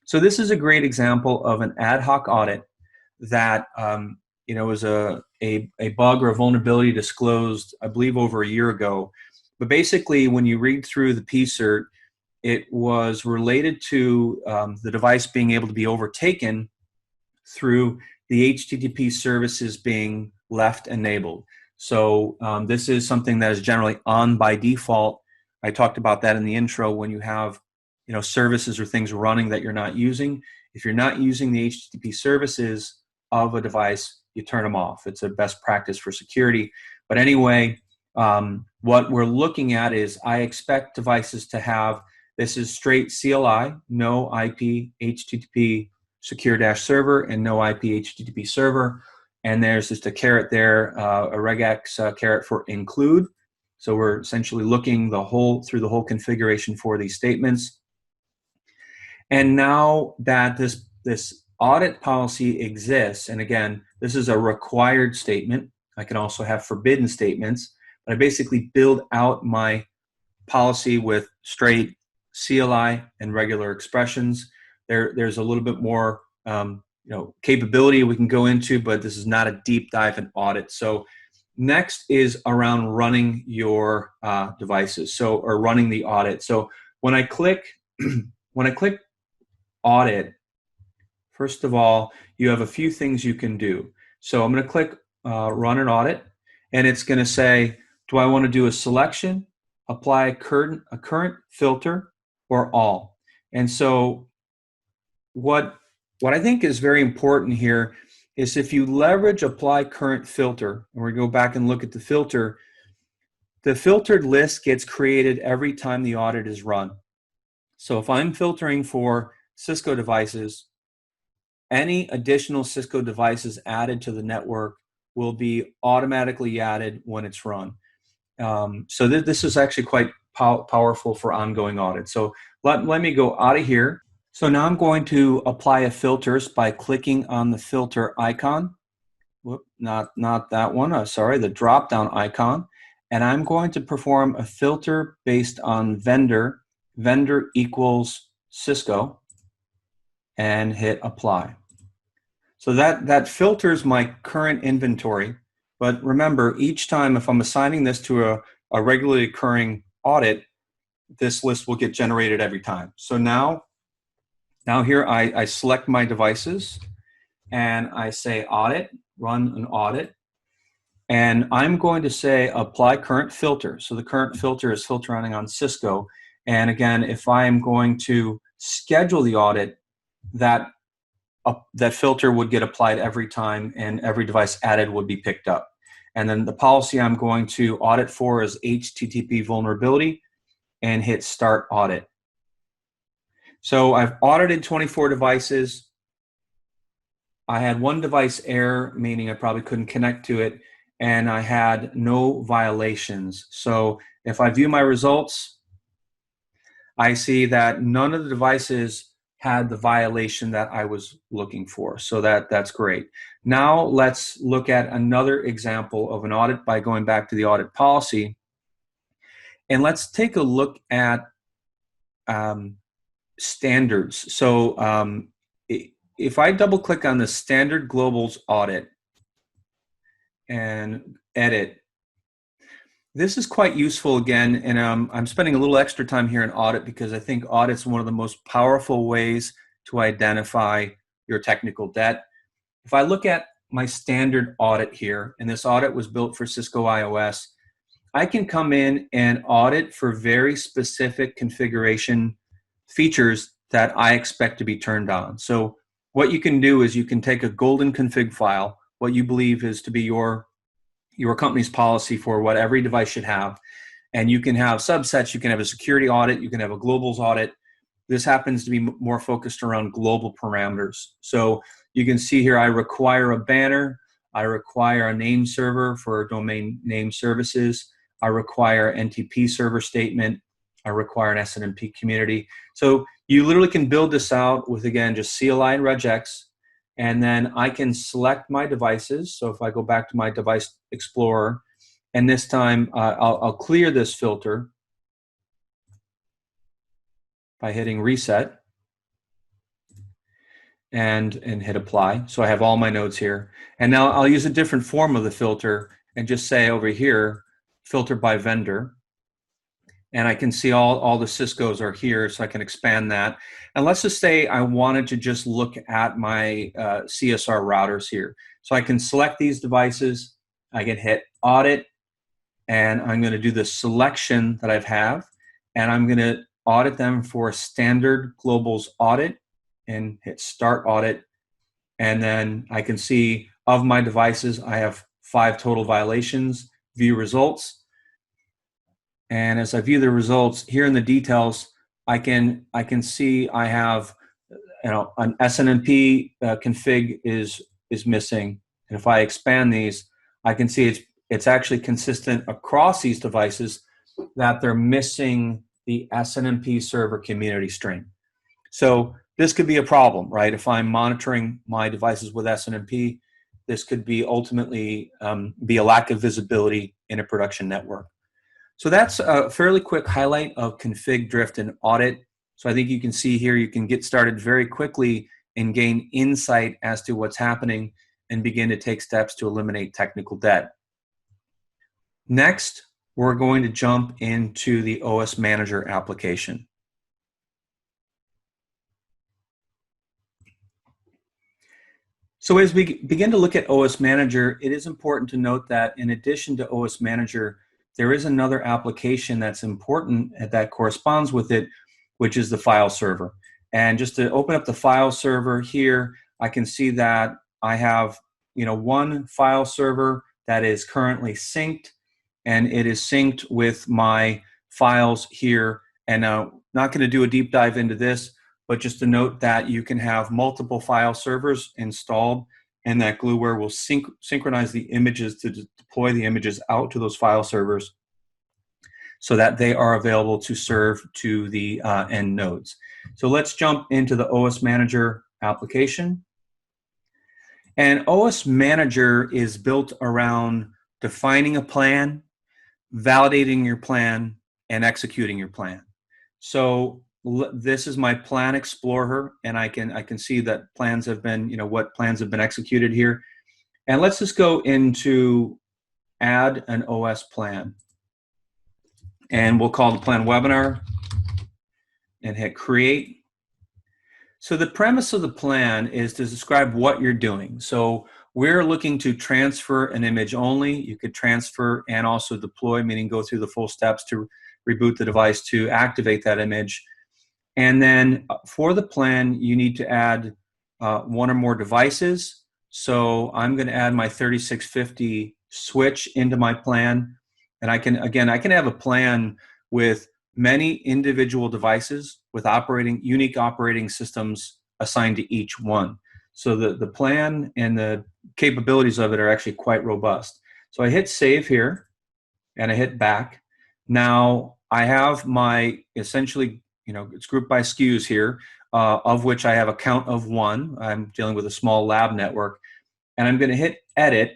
So this is a great example of an ad hoc audit that was a bug or a vulnerability disclosed, I believe, over a year ago. But basically, when you read through the PCERT, it was related to the device being able to be overtaken through the HTTP services being left enabled. So this is something that is generally on by default. I talked about that in the intro when you have services or things running that you're not using. If you're not using the HTTP services of a device, you turn them off. It's a best practice for security. But anyway, what we're looking at is I expect devices to have, this is straight CLI, no IP HTTP secure server and no IP HTTP server. And there's just a caret there, a regex caret for include. So we're essentially looking through the whole configuration for these statements. And now that this audit policy exists, and again, this is a required statement. I can also have forbidden statements, but I basically build out my policy with straight CLI and regular expressions. There's a little bit more capability we can go into, but this is not a deep dive in audit. So next is around running your devices, or running the audit. So when I click audit, first of all, you have a few things you can do. So I'm going to click run an audit, and it's going to say, do I want to do a selection, apply a current filter, or all? And so what I think is very important here is if you leverage apply current filter, and we go back and look at the filtered list gets created every time the audit is run. So if I'm filtering for Cisco devices, any additional Cisco devices added to the network will be automatically added when it's run. So this is actually quite powerful for ongoing audit. So let me go out of here. So now I'm going to apply a filters by clicking on the filter icon. Whoop, not that one. Sorry, the drop-down icon. And I'm going to perform a filter based on vendor equals Cisco, and hit apply. So that filters my current inventory. But remember, each time if I'm assigning this to a regularly occurring audit, this list will get generated every time. So now here I select my devices and I say audit, run an audit. And I'm going to say apply current filter. So the current filter is filter running on Cisco. And again, if I am going to schedule the audit, that filter would get applied every time and every device added would be picked up. And then the policy I'm going to audit for is HTTP vulnerability, and hit start audit. So I've audited 24 devices. I had one device error, meaning I probably couldn't connect to it, and I had no violations. So if I view my results, I see that none of the devices had the violation that I was looking for. So that's great. Now let's look at another example of an audit by going back to the audit policy. And let's take a look at standards. So if I double click on the standard globals audit and edit, this is quite useful again, and I'm spending a little extra time here in audit because I think audit's one of the most powerful ways to identify your technical debt. If I look at my standard audit here, and this audit was built for Cisco iOS, I can come in and audit for very specific configuration features that I expect to be turned on. So what you can do is you can take a golden config file, what you believe is to be your company's policy for what every device should have, and you can have subsets. You can have a security audit, you can have a globals audit, This happens to be more focused around global parameters. So you can see here, I require a banner. I require a name server for domain name services. I require NTP server statement. I require an SNMP community. So you literally can build this out with, again, just CLI and regex. And then I can select my devices. So if I go back to my device explorer, and this time I'll clear this filter by hitting reset and hit apply. So I have all my nodes here. And now I'll use a different form of the filter and just say over here, filter by vendor. And I can see all the Cisco's are here, so I can expand that. And let's just say I wanted to just look at my CSR routers here. So I can select these devices. I can hit audit, and I'm going to do the selection that I have, and I'm going to audit them for standard globals audit and hit start audit. And then I can see of my devices, I have 5 total violations, view results. And as I view the results here in the details, I can see I have, an SNMP config is missing. And if I expand these, I can see it's actually consistent across these devices that they're missing the SNMP server community string. So this could be a problem, right? If I'm monitoring my devices with SNMP, this could be ultimately be a lack of visibility in a production network. So that's a fairly quick highlight of config, drift, and audit. So I think you can see here, you can get started very quickly and gain insight as to what's happening and begin to take steps to eliminate technical debt. Next, we're going to jump into the OS Manager application. So as we begin to look at OS Manager, it is important to note that in addition to OS Manager, there is another application that's important that corresponds with it, which is the file server. And just to open up the file server here, I can see that I have one file server that is currently synced, and it is synced with my files here. And now, not going to do a deep dive into this, but just to note that you can have multiple file servers installed, and that Gluware will synchronize the images to deploy the images out to those file servers so that they are available to serve to the end nodes. So let's jump into the OS Manager application. And OS Manager is built around defining a plan, validating your plan, and executing your plan. So this is my Plan Explorer, and I can see that plans have been, what plans have been executed here. And let's just go into add an OS plan. And we'll call the plan webinar and hit create. So the premise of the plan is to describe what you're doing. So we're looking to transfer an image only. You could transfer and also deploy, meaning go through the full steps to reboot the device to activate that image. And then for the plan, you need to add one or more devices. So I'm going to add my 3650 switch into my plan. And I can have a plan with many individual devices with unique operating systems assigned to each one. So the plan and the capabilities of it are actually quite robust. So I hit save here and I hit back. Now I have my essentially, it's grouped by SKUs here, of which I have a count of 1. I'm dealing with a small lab network. And I'm going to hit edit,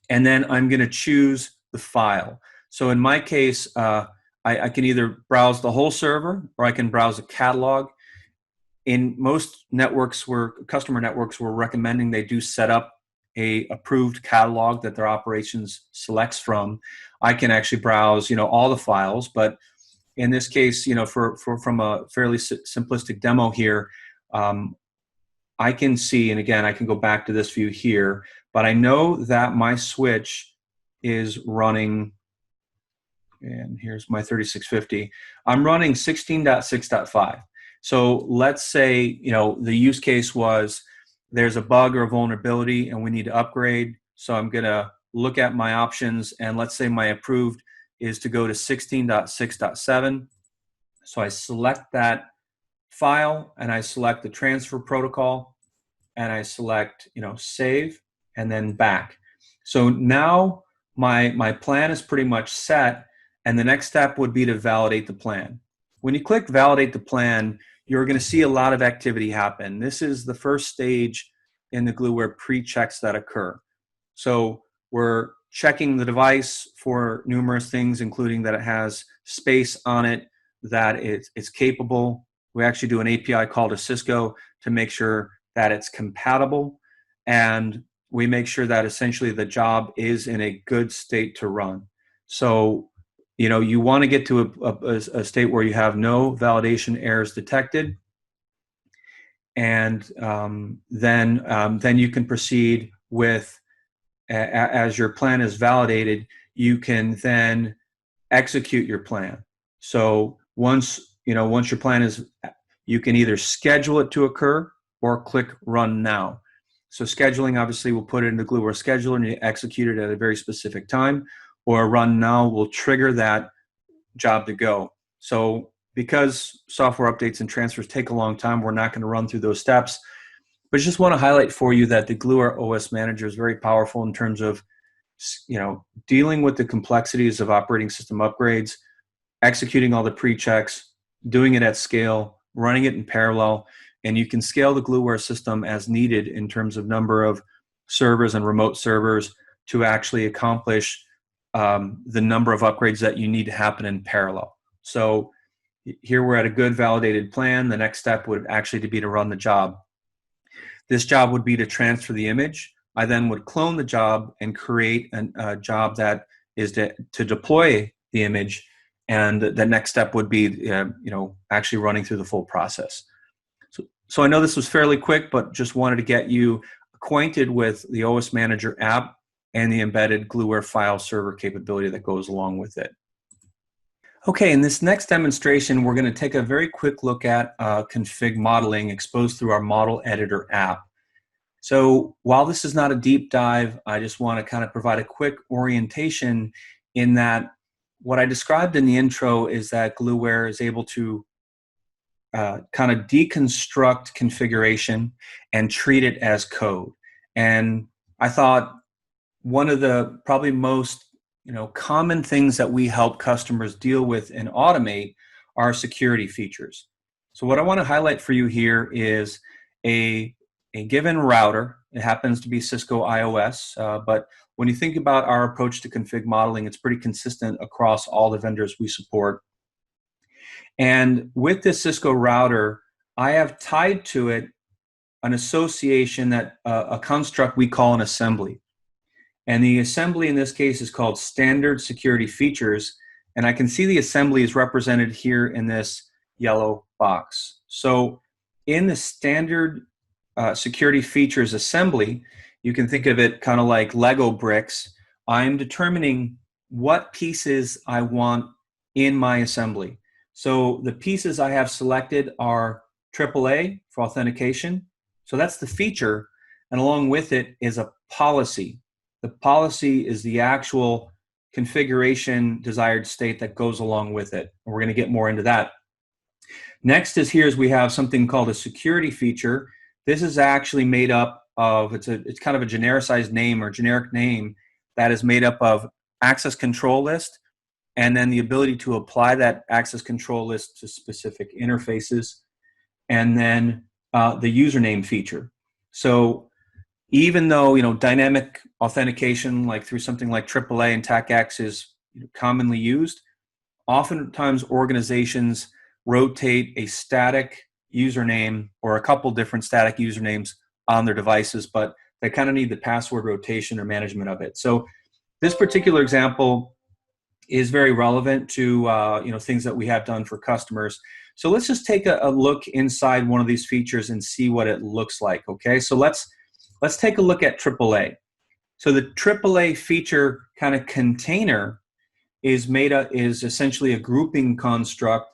and then I'm going to choose the file. So in my case, I can either browse the whole server or I can browse a catalog. In most networks customer networks, we're recommending they do set up a approved catalog that their operations selects from. I can actually browse, all the files, but in this case, from a fairly simplistic demo here, I can see, and again, I can go back to this view here, but I know that my switch is running, and here's my 3650. I'm running 16.6.5. So let's say, the use case was there's a bug or a vulnerability and we need to upgrade. So I'm going to look at my options, and let's say my approved is to go to 16.6.7. So I select that File, and I select the transfer protocol, and I select, save, and then back. So now my plan is pretty much set, and the next step would be to validate the plan. When you click validate the plan, you're going to see a lot of activity happen. This is the first stage in the Gluware pre-checks that occur. So we're checking the device for numerous things, including that it has space on it, that it's capable. We actually do an API call to Cisco to make sure that it's compatible, and we make sure that essentially the job is in a good state to run. So, you want to get to a state where you have no validation errors detected, and then you can proceed with, as your plan is validated, you can then execute your plan. So once your plan is, you can either schedule it to occur or click run now. So scheduling, obviously, we'll put it into Gluware scheduler and you execute it at a very specific time, or run now will trigger that job to go. So because software updates and transfers take a long time, we're not going to run through those steps. But I just want to highlight for you that the Gluware OS Manager is very powerful in terms of, dealing with the complexities of operating system upgrades, executing all the pre-checks, doing it at scale, running it in parallel, and you can scale the Gluware system as needed in terms of number of servers and remote servers to actually accomplish the number of upgrades that you need to happen in parallel. So here we're at a good validated plan. The next step would actually be to run the job. This job would be to transfer the image. I then would clone the job and create a job that is to deploy the image, and the next step would be actually running through the full process. So I know this was fairly quick, but just wanted to get you acquainted with the OS Manager app and the embedded Gluware file server capability that goes along with it. Okay, in this next demonstration, we're going to take a very quick look at config modeling exposed through our Model Editor app. So while this is not a deep dive, I just want to kind of provide a quick orientation in that what I described in the intro is that Gluware is able to kind of deconstruct configuration and treat it as code. And I thought one of the probably most common things that we help customers deal with and automate are security features. So what I want to highlight for you here is a given router. It happens to be Cisco iOS, but when you think about our approach to config modeling, it's pretty consistent across all the vendors we support. And with this Cisco router, I have tied to it an association that a construct we call an assembly. And the assembly in this case is called standard security features. And I can see the assembly is represented here in this yellow box. So in the standard security features assembly, you can think of it kind of like Lego bricks. I'm determining what pieces I want in my assembly. So the pieces I have selected are AAA for authentication. So that's the feature. And along with it is a policy. The policy is the actual configuration desired state that goes along with it. And we're going to get more into that. Next is we have something called a security feature. This is actually made up of, it's kind of a genericized name or generic name that is made up of access control list, and then the ability to apply that access control list to specific interfaces, and then the username feature. So even though dynamic authentication, like through something like AAA and TACX, is commonly used, oftentimes organizations rotate a static username or a couple different static usernames on their devices, but they kind of need the password rotation or management of it. So this particular example is very relevant to things that we have done for customers. So let's just take a look inside one of these features and see what it looks like. Okay, so let's take a look at AAA. So the AAA feature kind of container is essentially a grouping construct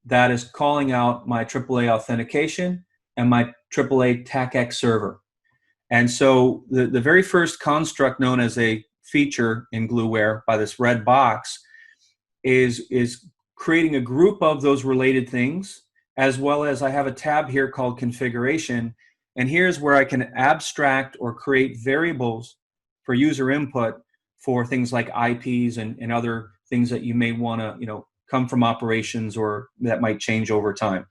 that is calling out my AAA authentication and my AAA TACX server. And so the very first construct known as a feature in Gluware by this red box is creating a group of those related things as well as I have a tab here called configuration. And here's where I can abstract or create variables for user input for things like IPs and other things that you may want to, come from operations or that might change over time.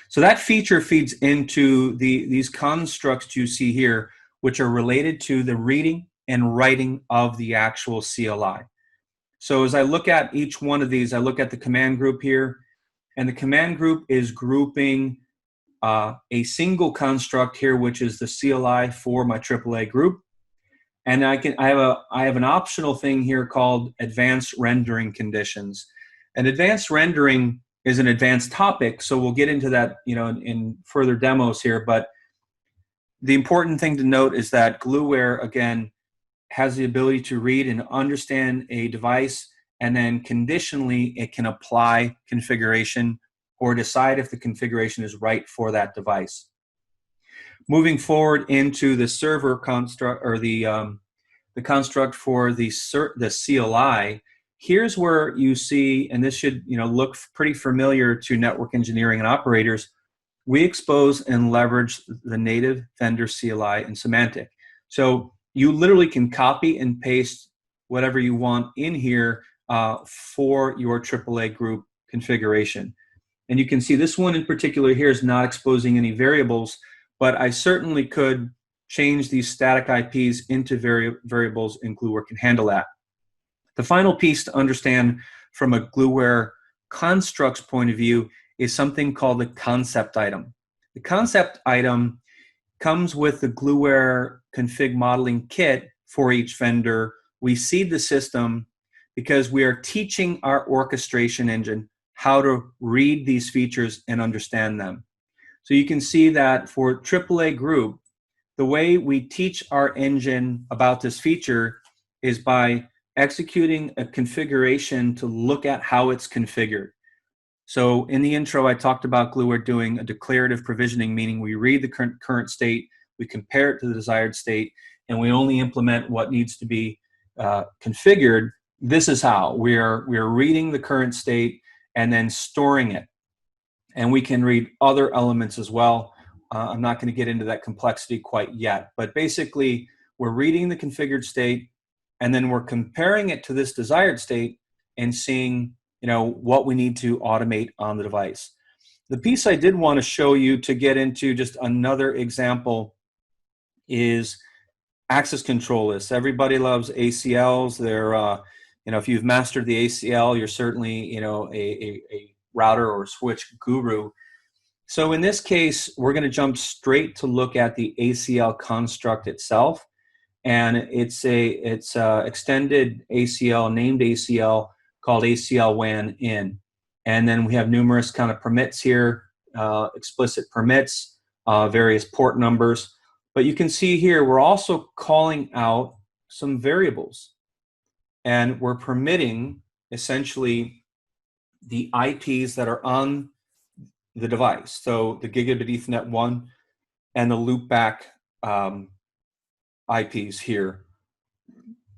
So that feature feeds into these constructs you see here, which are related to the reading and writing of the actual CLI. So as I look at each one of these, I look at the command group here, and the command group is grouping a single construct here, which is the CLI for my AAA group. And I have an optional thing here called advanced rendering conditions. And advanced rendering is an advanced topic, so we'll get into that, in further demos here. But the important thing to note is that Gluware, again, has the ability to read and understand a device, and then conditionally it can apply configuration or decide if the configuration is right for that device. Moving forward into the server construct, or the construct for the CLI, here's where you see, and this should look pretty familiar to network engineering and operators, we expose and leverage the native vendor CLI and semantic. So you literally can copy and paste whatever you want in here for your AAA group configuration. And you can see this one in particular here is not exposing any variables, but I certainly could change these static IPs into variables, and Gluware can handle that. The final piece to understand from a Gluware constructs point of view is something called the concept item. The concept item comes with the Gluware config modeling kit for each vendor. We seed the system because we are teaching our orchestration engine how to read these features and understand them. So you can see that for AAA group, the way we teach our engine about this feature is by executing a configuration to look at how it's configured. So in the intro, I talked about Gluware doing a declarative provisioning, meaning we read the current state, we compare it to the desired state, and we only implement what needs to be configured. This is how we are reading the current state and then storing it. And we can read other elements as well. I'm not going to get into that complexity quite yet, but basically we're reading the configured state and then we're comparing it to this desired state and seeing what we need to automate on the device. The piece I did want to show you to get into just another example is access control lists. Everybody loves ACLs. They're if you've mastered the ACL, you're certainly a router or switch guru. So in this case, we're going to jump straight to look at the ACL construct itself, and it's extended ACL, named ACL, called ACL WAN in. And then we have numerous kind of permits here, explicit permits, various port numbers. But you can see here, we're also calling out some variables. And we're permitting, essentially, the IPs that are on the device. So the Gigabit Ethernet 1 and the loopback IPs here.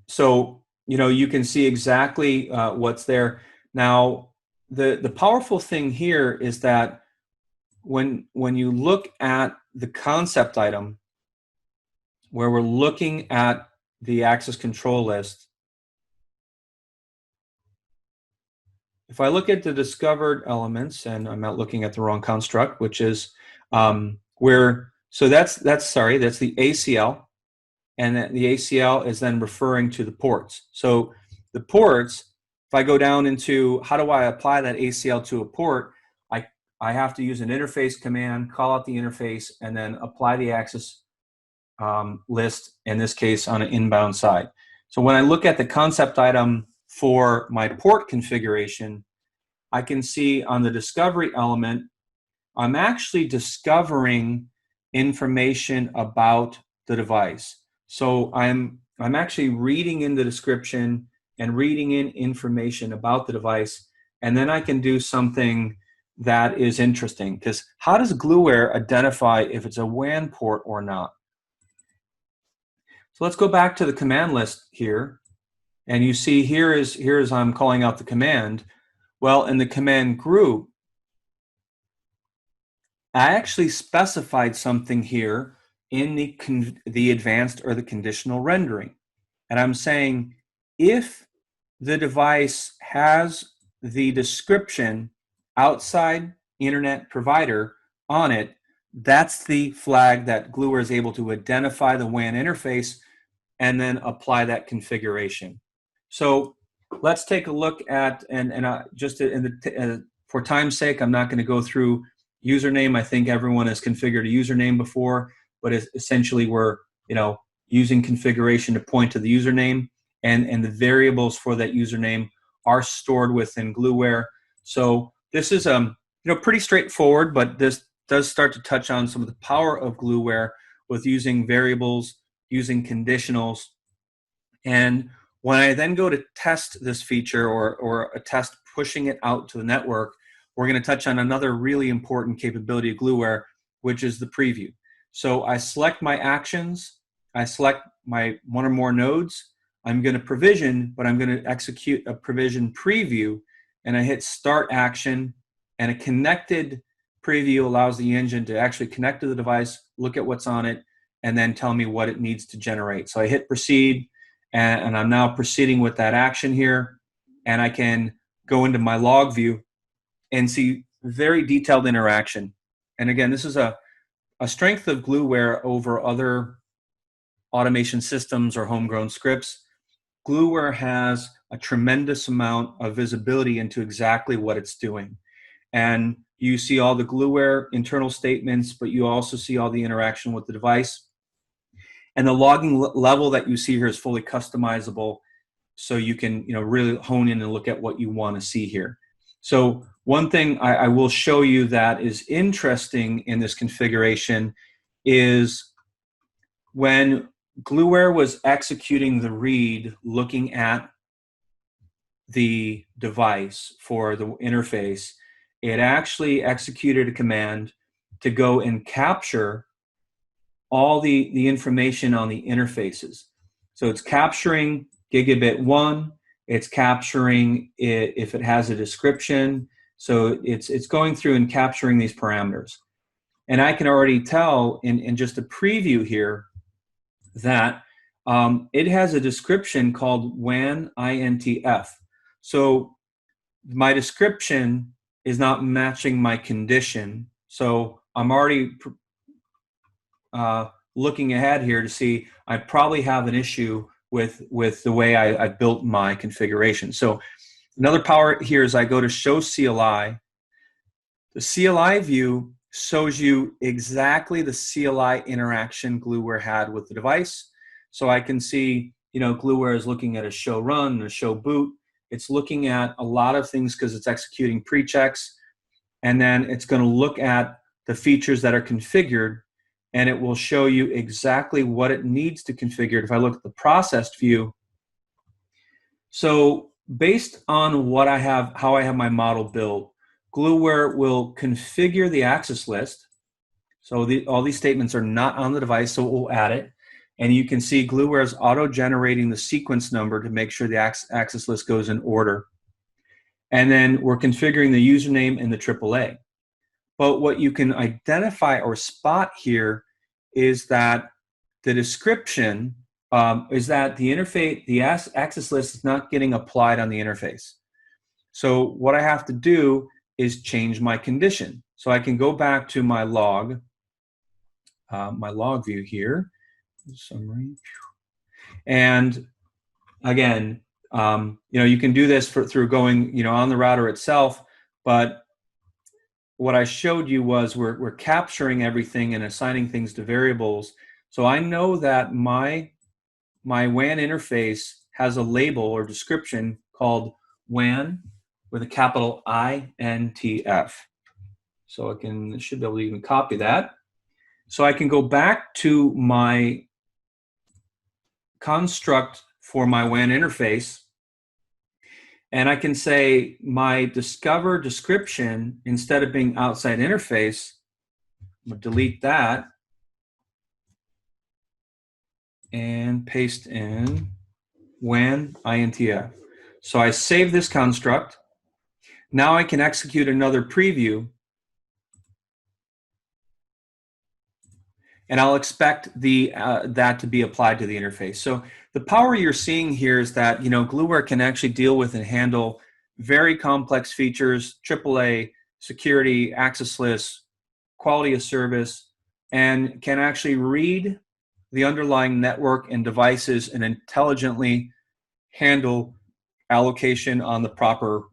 So, you can see exactly what's there. Now, the powerful thing here is that when you look at the concept item, where we're looking at the access control list, if I look at the discovered elements, and I'm not looking at the wrong construct, which is that's the ACL, and the ACL is then referring to the ports. So the ports, if I go down into how do I apply that ACL to a port, I have to use an interface command, call out the interface, and then apply the access list, in this case on an inbound side. So when I look at the concept item for my port configuration, I can see on the discovery element, I'm actually discovering information about the device. So I'm actually reading in the description and reading in information about the device, and then I can do something that is interesting, because how does Gluware identify if it's a WAN port or not? So let's go back to the command list here. And you see here is I'm calling out the command. Well, in the command group, I actually specified something here in the advanced or the conditional rendering. And I'm saying if the device has the description outside internet provider on it, that's the flag that Gluware is able to identify the WAN interface and then apply that configuration. So let's take a look at, for time's sake, I'm not going to go through username. I think everyone has configured a username before, but essentially we're using configuration to point to the username, and the variables for that username are stored within Gluware. So this is pretty straightforward, but this does start to touch on some of the power of Gluware with using variables, using conditionals. And when I then go to test this feature or a test pushing it out to the network, we're going to touch on another really important capability of Gluware, which is the preview. So I select my actions, I select my one or more nodes, I'm going to provision, but I'm going to execute a provision preview, and I hit start action, and a connected preview allows the engine to actually connect to the device, look at what's on it, and then tell me what it needs to generate. So I hit proceed, and I'm now proceeding with that action here, and I can go into my log view and see very detailed interaction. And again, this is a strength of Gluware over other automation systems or homegrown scripts. Gluware has a tremendous amount of visibility into exactly what it's doing. And you see all the Gluware internal statements, but you also see all the interaction with the device. And the logging level that you see here is fully customizable, so you can really hone in and look at what you want to see here. So one thing I will show you that is interesting in this configuration is when Gluware was executing the read, looking at the device for the interface, it actually executed a command to go and capture all the information on the interfaces. So it's capturing gigabit 1, it's capturing it if it has a description. So it's going through and capturing these parameters. And I can already tell in just a preview here that it has a description called WAN INTF. So my description is not matching my condition. So I'm already looking ahead here to see I probably have an issue with the way I built my configuration. So another power here is I go to show CLI. The CLI view shows you exactly the CLI interaction Gluware had with the device. So I can see, Gluware is looking at a show run and a show boot. It's looking at a lot of things because it's executing pre-checks, and then it's going to look at the features that are configured, and it will show you exactly what it needs to configure. If I look at the processed view, so based on what I have, how I have my model built, Gluware will configure the access list. So all these statements are not on the device, so it will add it. And you can see Gluware is auto-generating the sequence number to make sure the access list goes in order. And then we're configuring the username and the AAA. But what you can identify or spot here is that the description is that the interface, the access list is not getting applied on the interface. So what I have to do is change my condition. So I can go back to my log view here, summary, and again, you can do this through going, on the router itself, but what I showed you was we're capturing everything and assigning things to variables. So I know that my WAN interface has a label or description called WAN with a capital INTF. So I should be able to even copy that. So I can go back to my construct for my WAN interface, and I can say my discover description, instead of being outside interface, I'm going to delete that and paste in WAN INTF. So I save this construct. Now I can execute another preview. and I'll expect that to be applied to the interface. So the power you're seeing here is that Gluware can actually deal with and handle very complex features, AAA, security, access lists, quality of service, and can actually read the underlying network and devices and intelligently handle allocation on the proper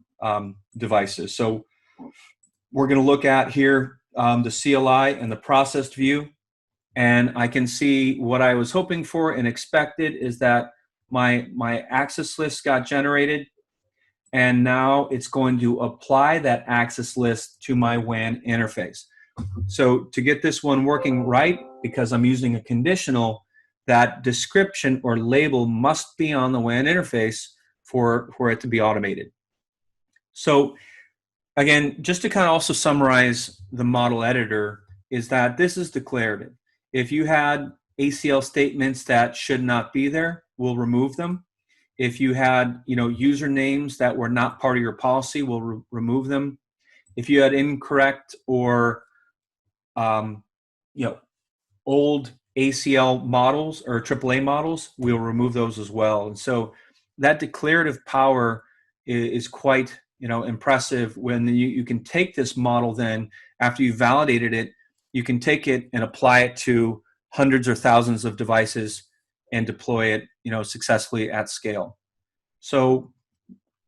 devices. So we're going to look at here the CLI and the processed view. And I can see what I was hoping for and expected is that my access list got generated, and now it's going to apply that access list to my WAN interface. So to get this one working right, because I'm using a conditional, that description or label must be on the WAN interface for it to be automated. So again, just to kind of also summarize the model editor, is that this is declarative. If you had ACL statements that should not be there, we'll remove them. If you had usernames that were not part of your policy, we'll remove them. If you had incorrect or old ACL models or AAA models, we'll remove those as well. And so that declarative power is quite impressive when you can take this model. Then after you validated it, you can take it and apply it to hundreds or thousands of devices and deploy it successfully at scale. So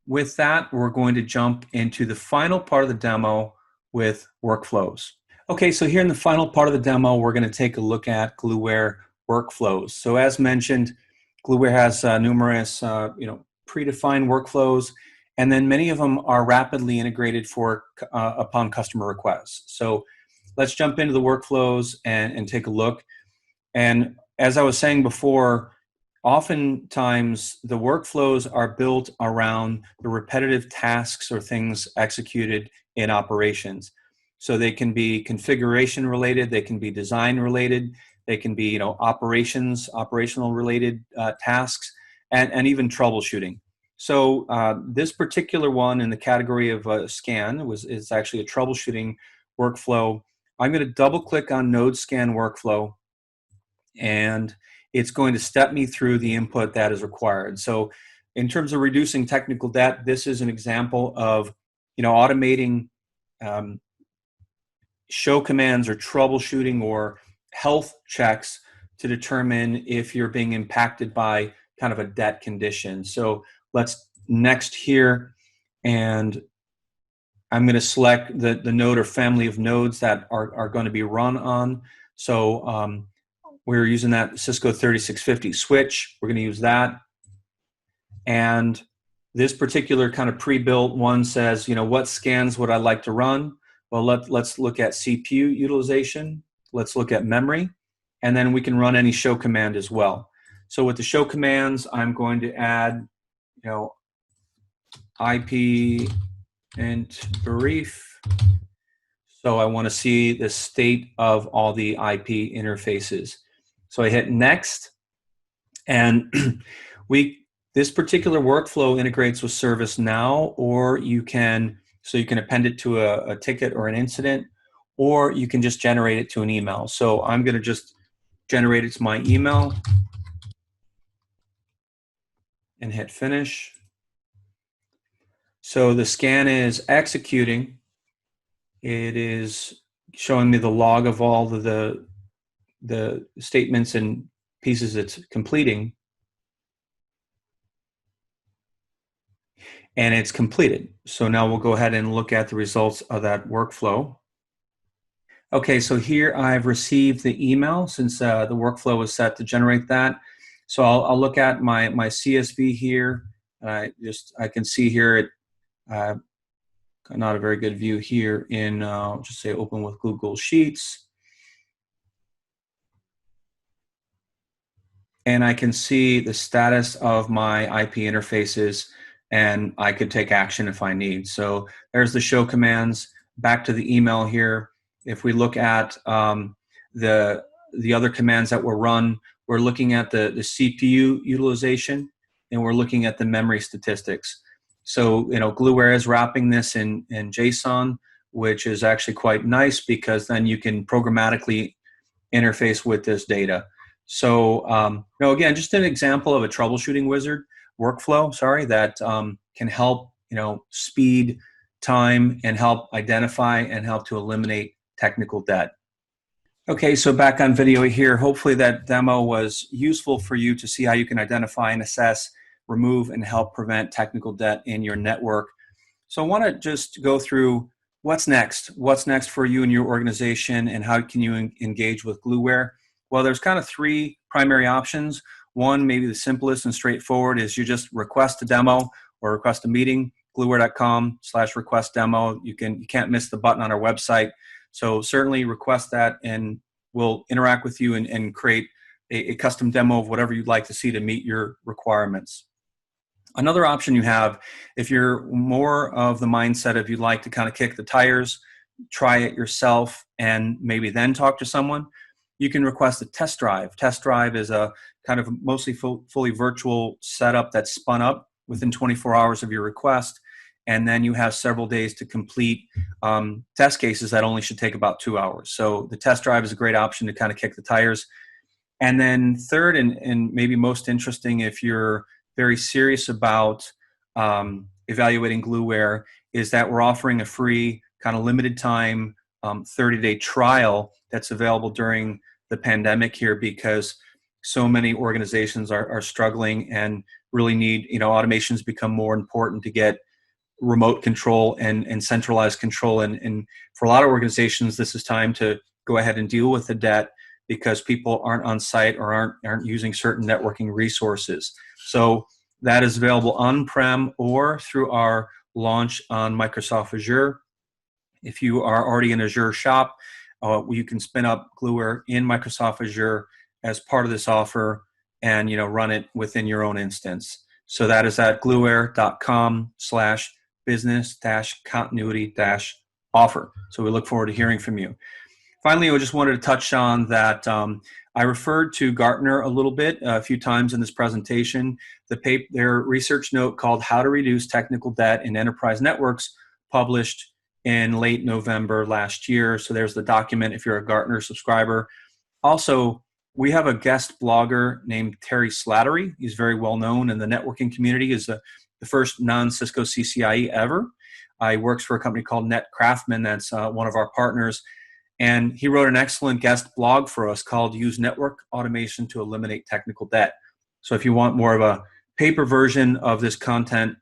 with that, we're going to jump into the final part of the demo with workflows. Okay, so here in the final part of the demo, we're going to take a look at Gluware workflows. So as mentioned, Gluware has numerous predefined workflows, and then many of them are rapidly integrated upon customer requests. So let's jump into the workflows and take a look. And as I was saying before, oftentimes the workflows are built around the repetitive tasks or things executed in operations. So they can be configuration related, they can be design related, they can be operational related tasks, and even troubleshooting. So this particular one in the category of scan is actually a troubleshooting workflow. I'm going to double click on node scan workflow, and it's going to step me through the input that is required. So in terms of reducing technical debt, this is an example of automating show commands or troubleshooting or health checks to determine if you're being impacted by kind of a debt condition. So let's next here, and I'm going to select the node or family of nodes that are going to be run on. So we're using that Cisco 3650 switch. We're going to use that. And this particular kind of pre-built one says, what scans would I like to run? Well, let's look at CPU utilization. Let's look at memory. And then we can run any show command as well. So with the show commands, I'm going to add, IP int brief. So I want to see the state of all the IP interfaces. So I hit next, and this particular workflow integrates with ServiceNow, or you can append it to a ticket or an incident, or you can just generate it to an email. So I'm going to just generate it to my email and hit finish. So the scan is executing. It is showing me the log of all the statements and pieces it's completing. And it's completed. So now we'll go ahead and look at the results of that workflow. Okay, so here I've received the email since the workflow was set to generate that. So I'll look at my CSV here. I can see here it not a very good view here in just say open with Google Sheets. And I can see the status of my IP interfaces, and I could take action if I need. So there's the show commands. Back to the email here. If we look at the other commands that were run, we're looking at the CPU utilization, and we're looking at the memory statistics. So Gluware is wrapping this in JSON, which is actually quite nice because then you can programmatically interface with this data. So, again, just an example of a troubleshooting workflow, that can help, speed time and help identify and help to eliminate technical debt. Okay, so back on video here. Hopefully that demo was useful for you to see how you can identify and assess, remove, and help prevent technical debt in your network. So I want to just go through what's next. What's next for you and your organization, and how can you engage with Gluware? Well, there's kind of three primary options. One, maybe the simplest and straightforward, is you just request a demo or request a meeting. Gluware.com/request demo. You can't miss the button on our website. So certainly request that, and we'll interact with you and create a custom demo of whatever you'd like to see to meet your requirements. Another option you have, if you're more of the mindset of you'd like to kind of kick the tires, try it yourself, and maybe then talk to someone, you can request a test drive. Test drive is a kind of mostly fully virtual setup that's spun up within 24 hours of your request. And then you have several days to complete test cases that only should take about 2 hours. So the test drive is a great option to kind of kick the tires. And then third, and maybe most interesting, if you're very serious about evaluating Gluware, is that we're offering a free kind of limited time 30-day trial that's available during the pandemic here, because so many organizations are struggling and really need, automations become more important to get remote control and centralized control. And for a lot of organizations, this is time to go ahead and deal with the debt because people aren't on site or aren't using certain networking resources. So that is available on-prem or through our launch on Microsoft Azure. If you are already in Azure shop, you can spin up Gluware in Microsoft Azure as part of this offer and run it within your own instance. So that is at gluware.com/business-continuity-offer. So we look forward to hearing from you. Finally, I just wanted to touch on that I referred to Gartner a little bit a few times in this presentation. Their research note called How to Reduce Technical Debt in Enterprise Networks, published in late November last year. So there's the document if you're a Gartner subscriber. Also, we have a guest blogger named Terry Slattery. He's very well known in the networking community. Is the first non-Cisco CCIE ever. He works for a company called NetCraftman that's one of our partners. And he wrote an excellent guest blog for us called Use Network Automation to Eliminate Technical Debt. So if you want more of a paper version of this content,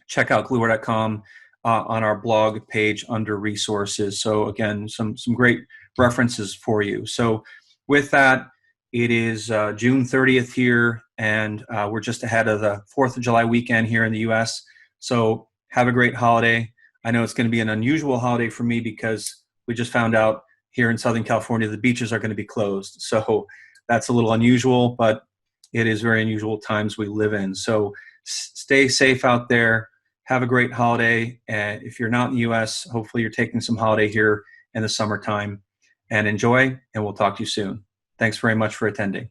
check out Gluware.com on our blog page under resources. So again, some great references for you. So with that, it is June 30th here, and we're just ahead of the 4th of July weekend here in the U.S. So have a great holiday. I know it's going to be an unusual holiday for me because we just found out here in Southern California the beaches are going to be closed. So that's a little unusual, but it is very unusual times we live in. So stay safe out there. Have a great holiday. And if you're not in the U.S., hopefully you're taking some holiday here in the summertime. And enjoy, and we'll talk to you soon. Thanks very much for attending.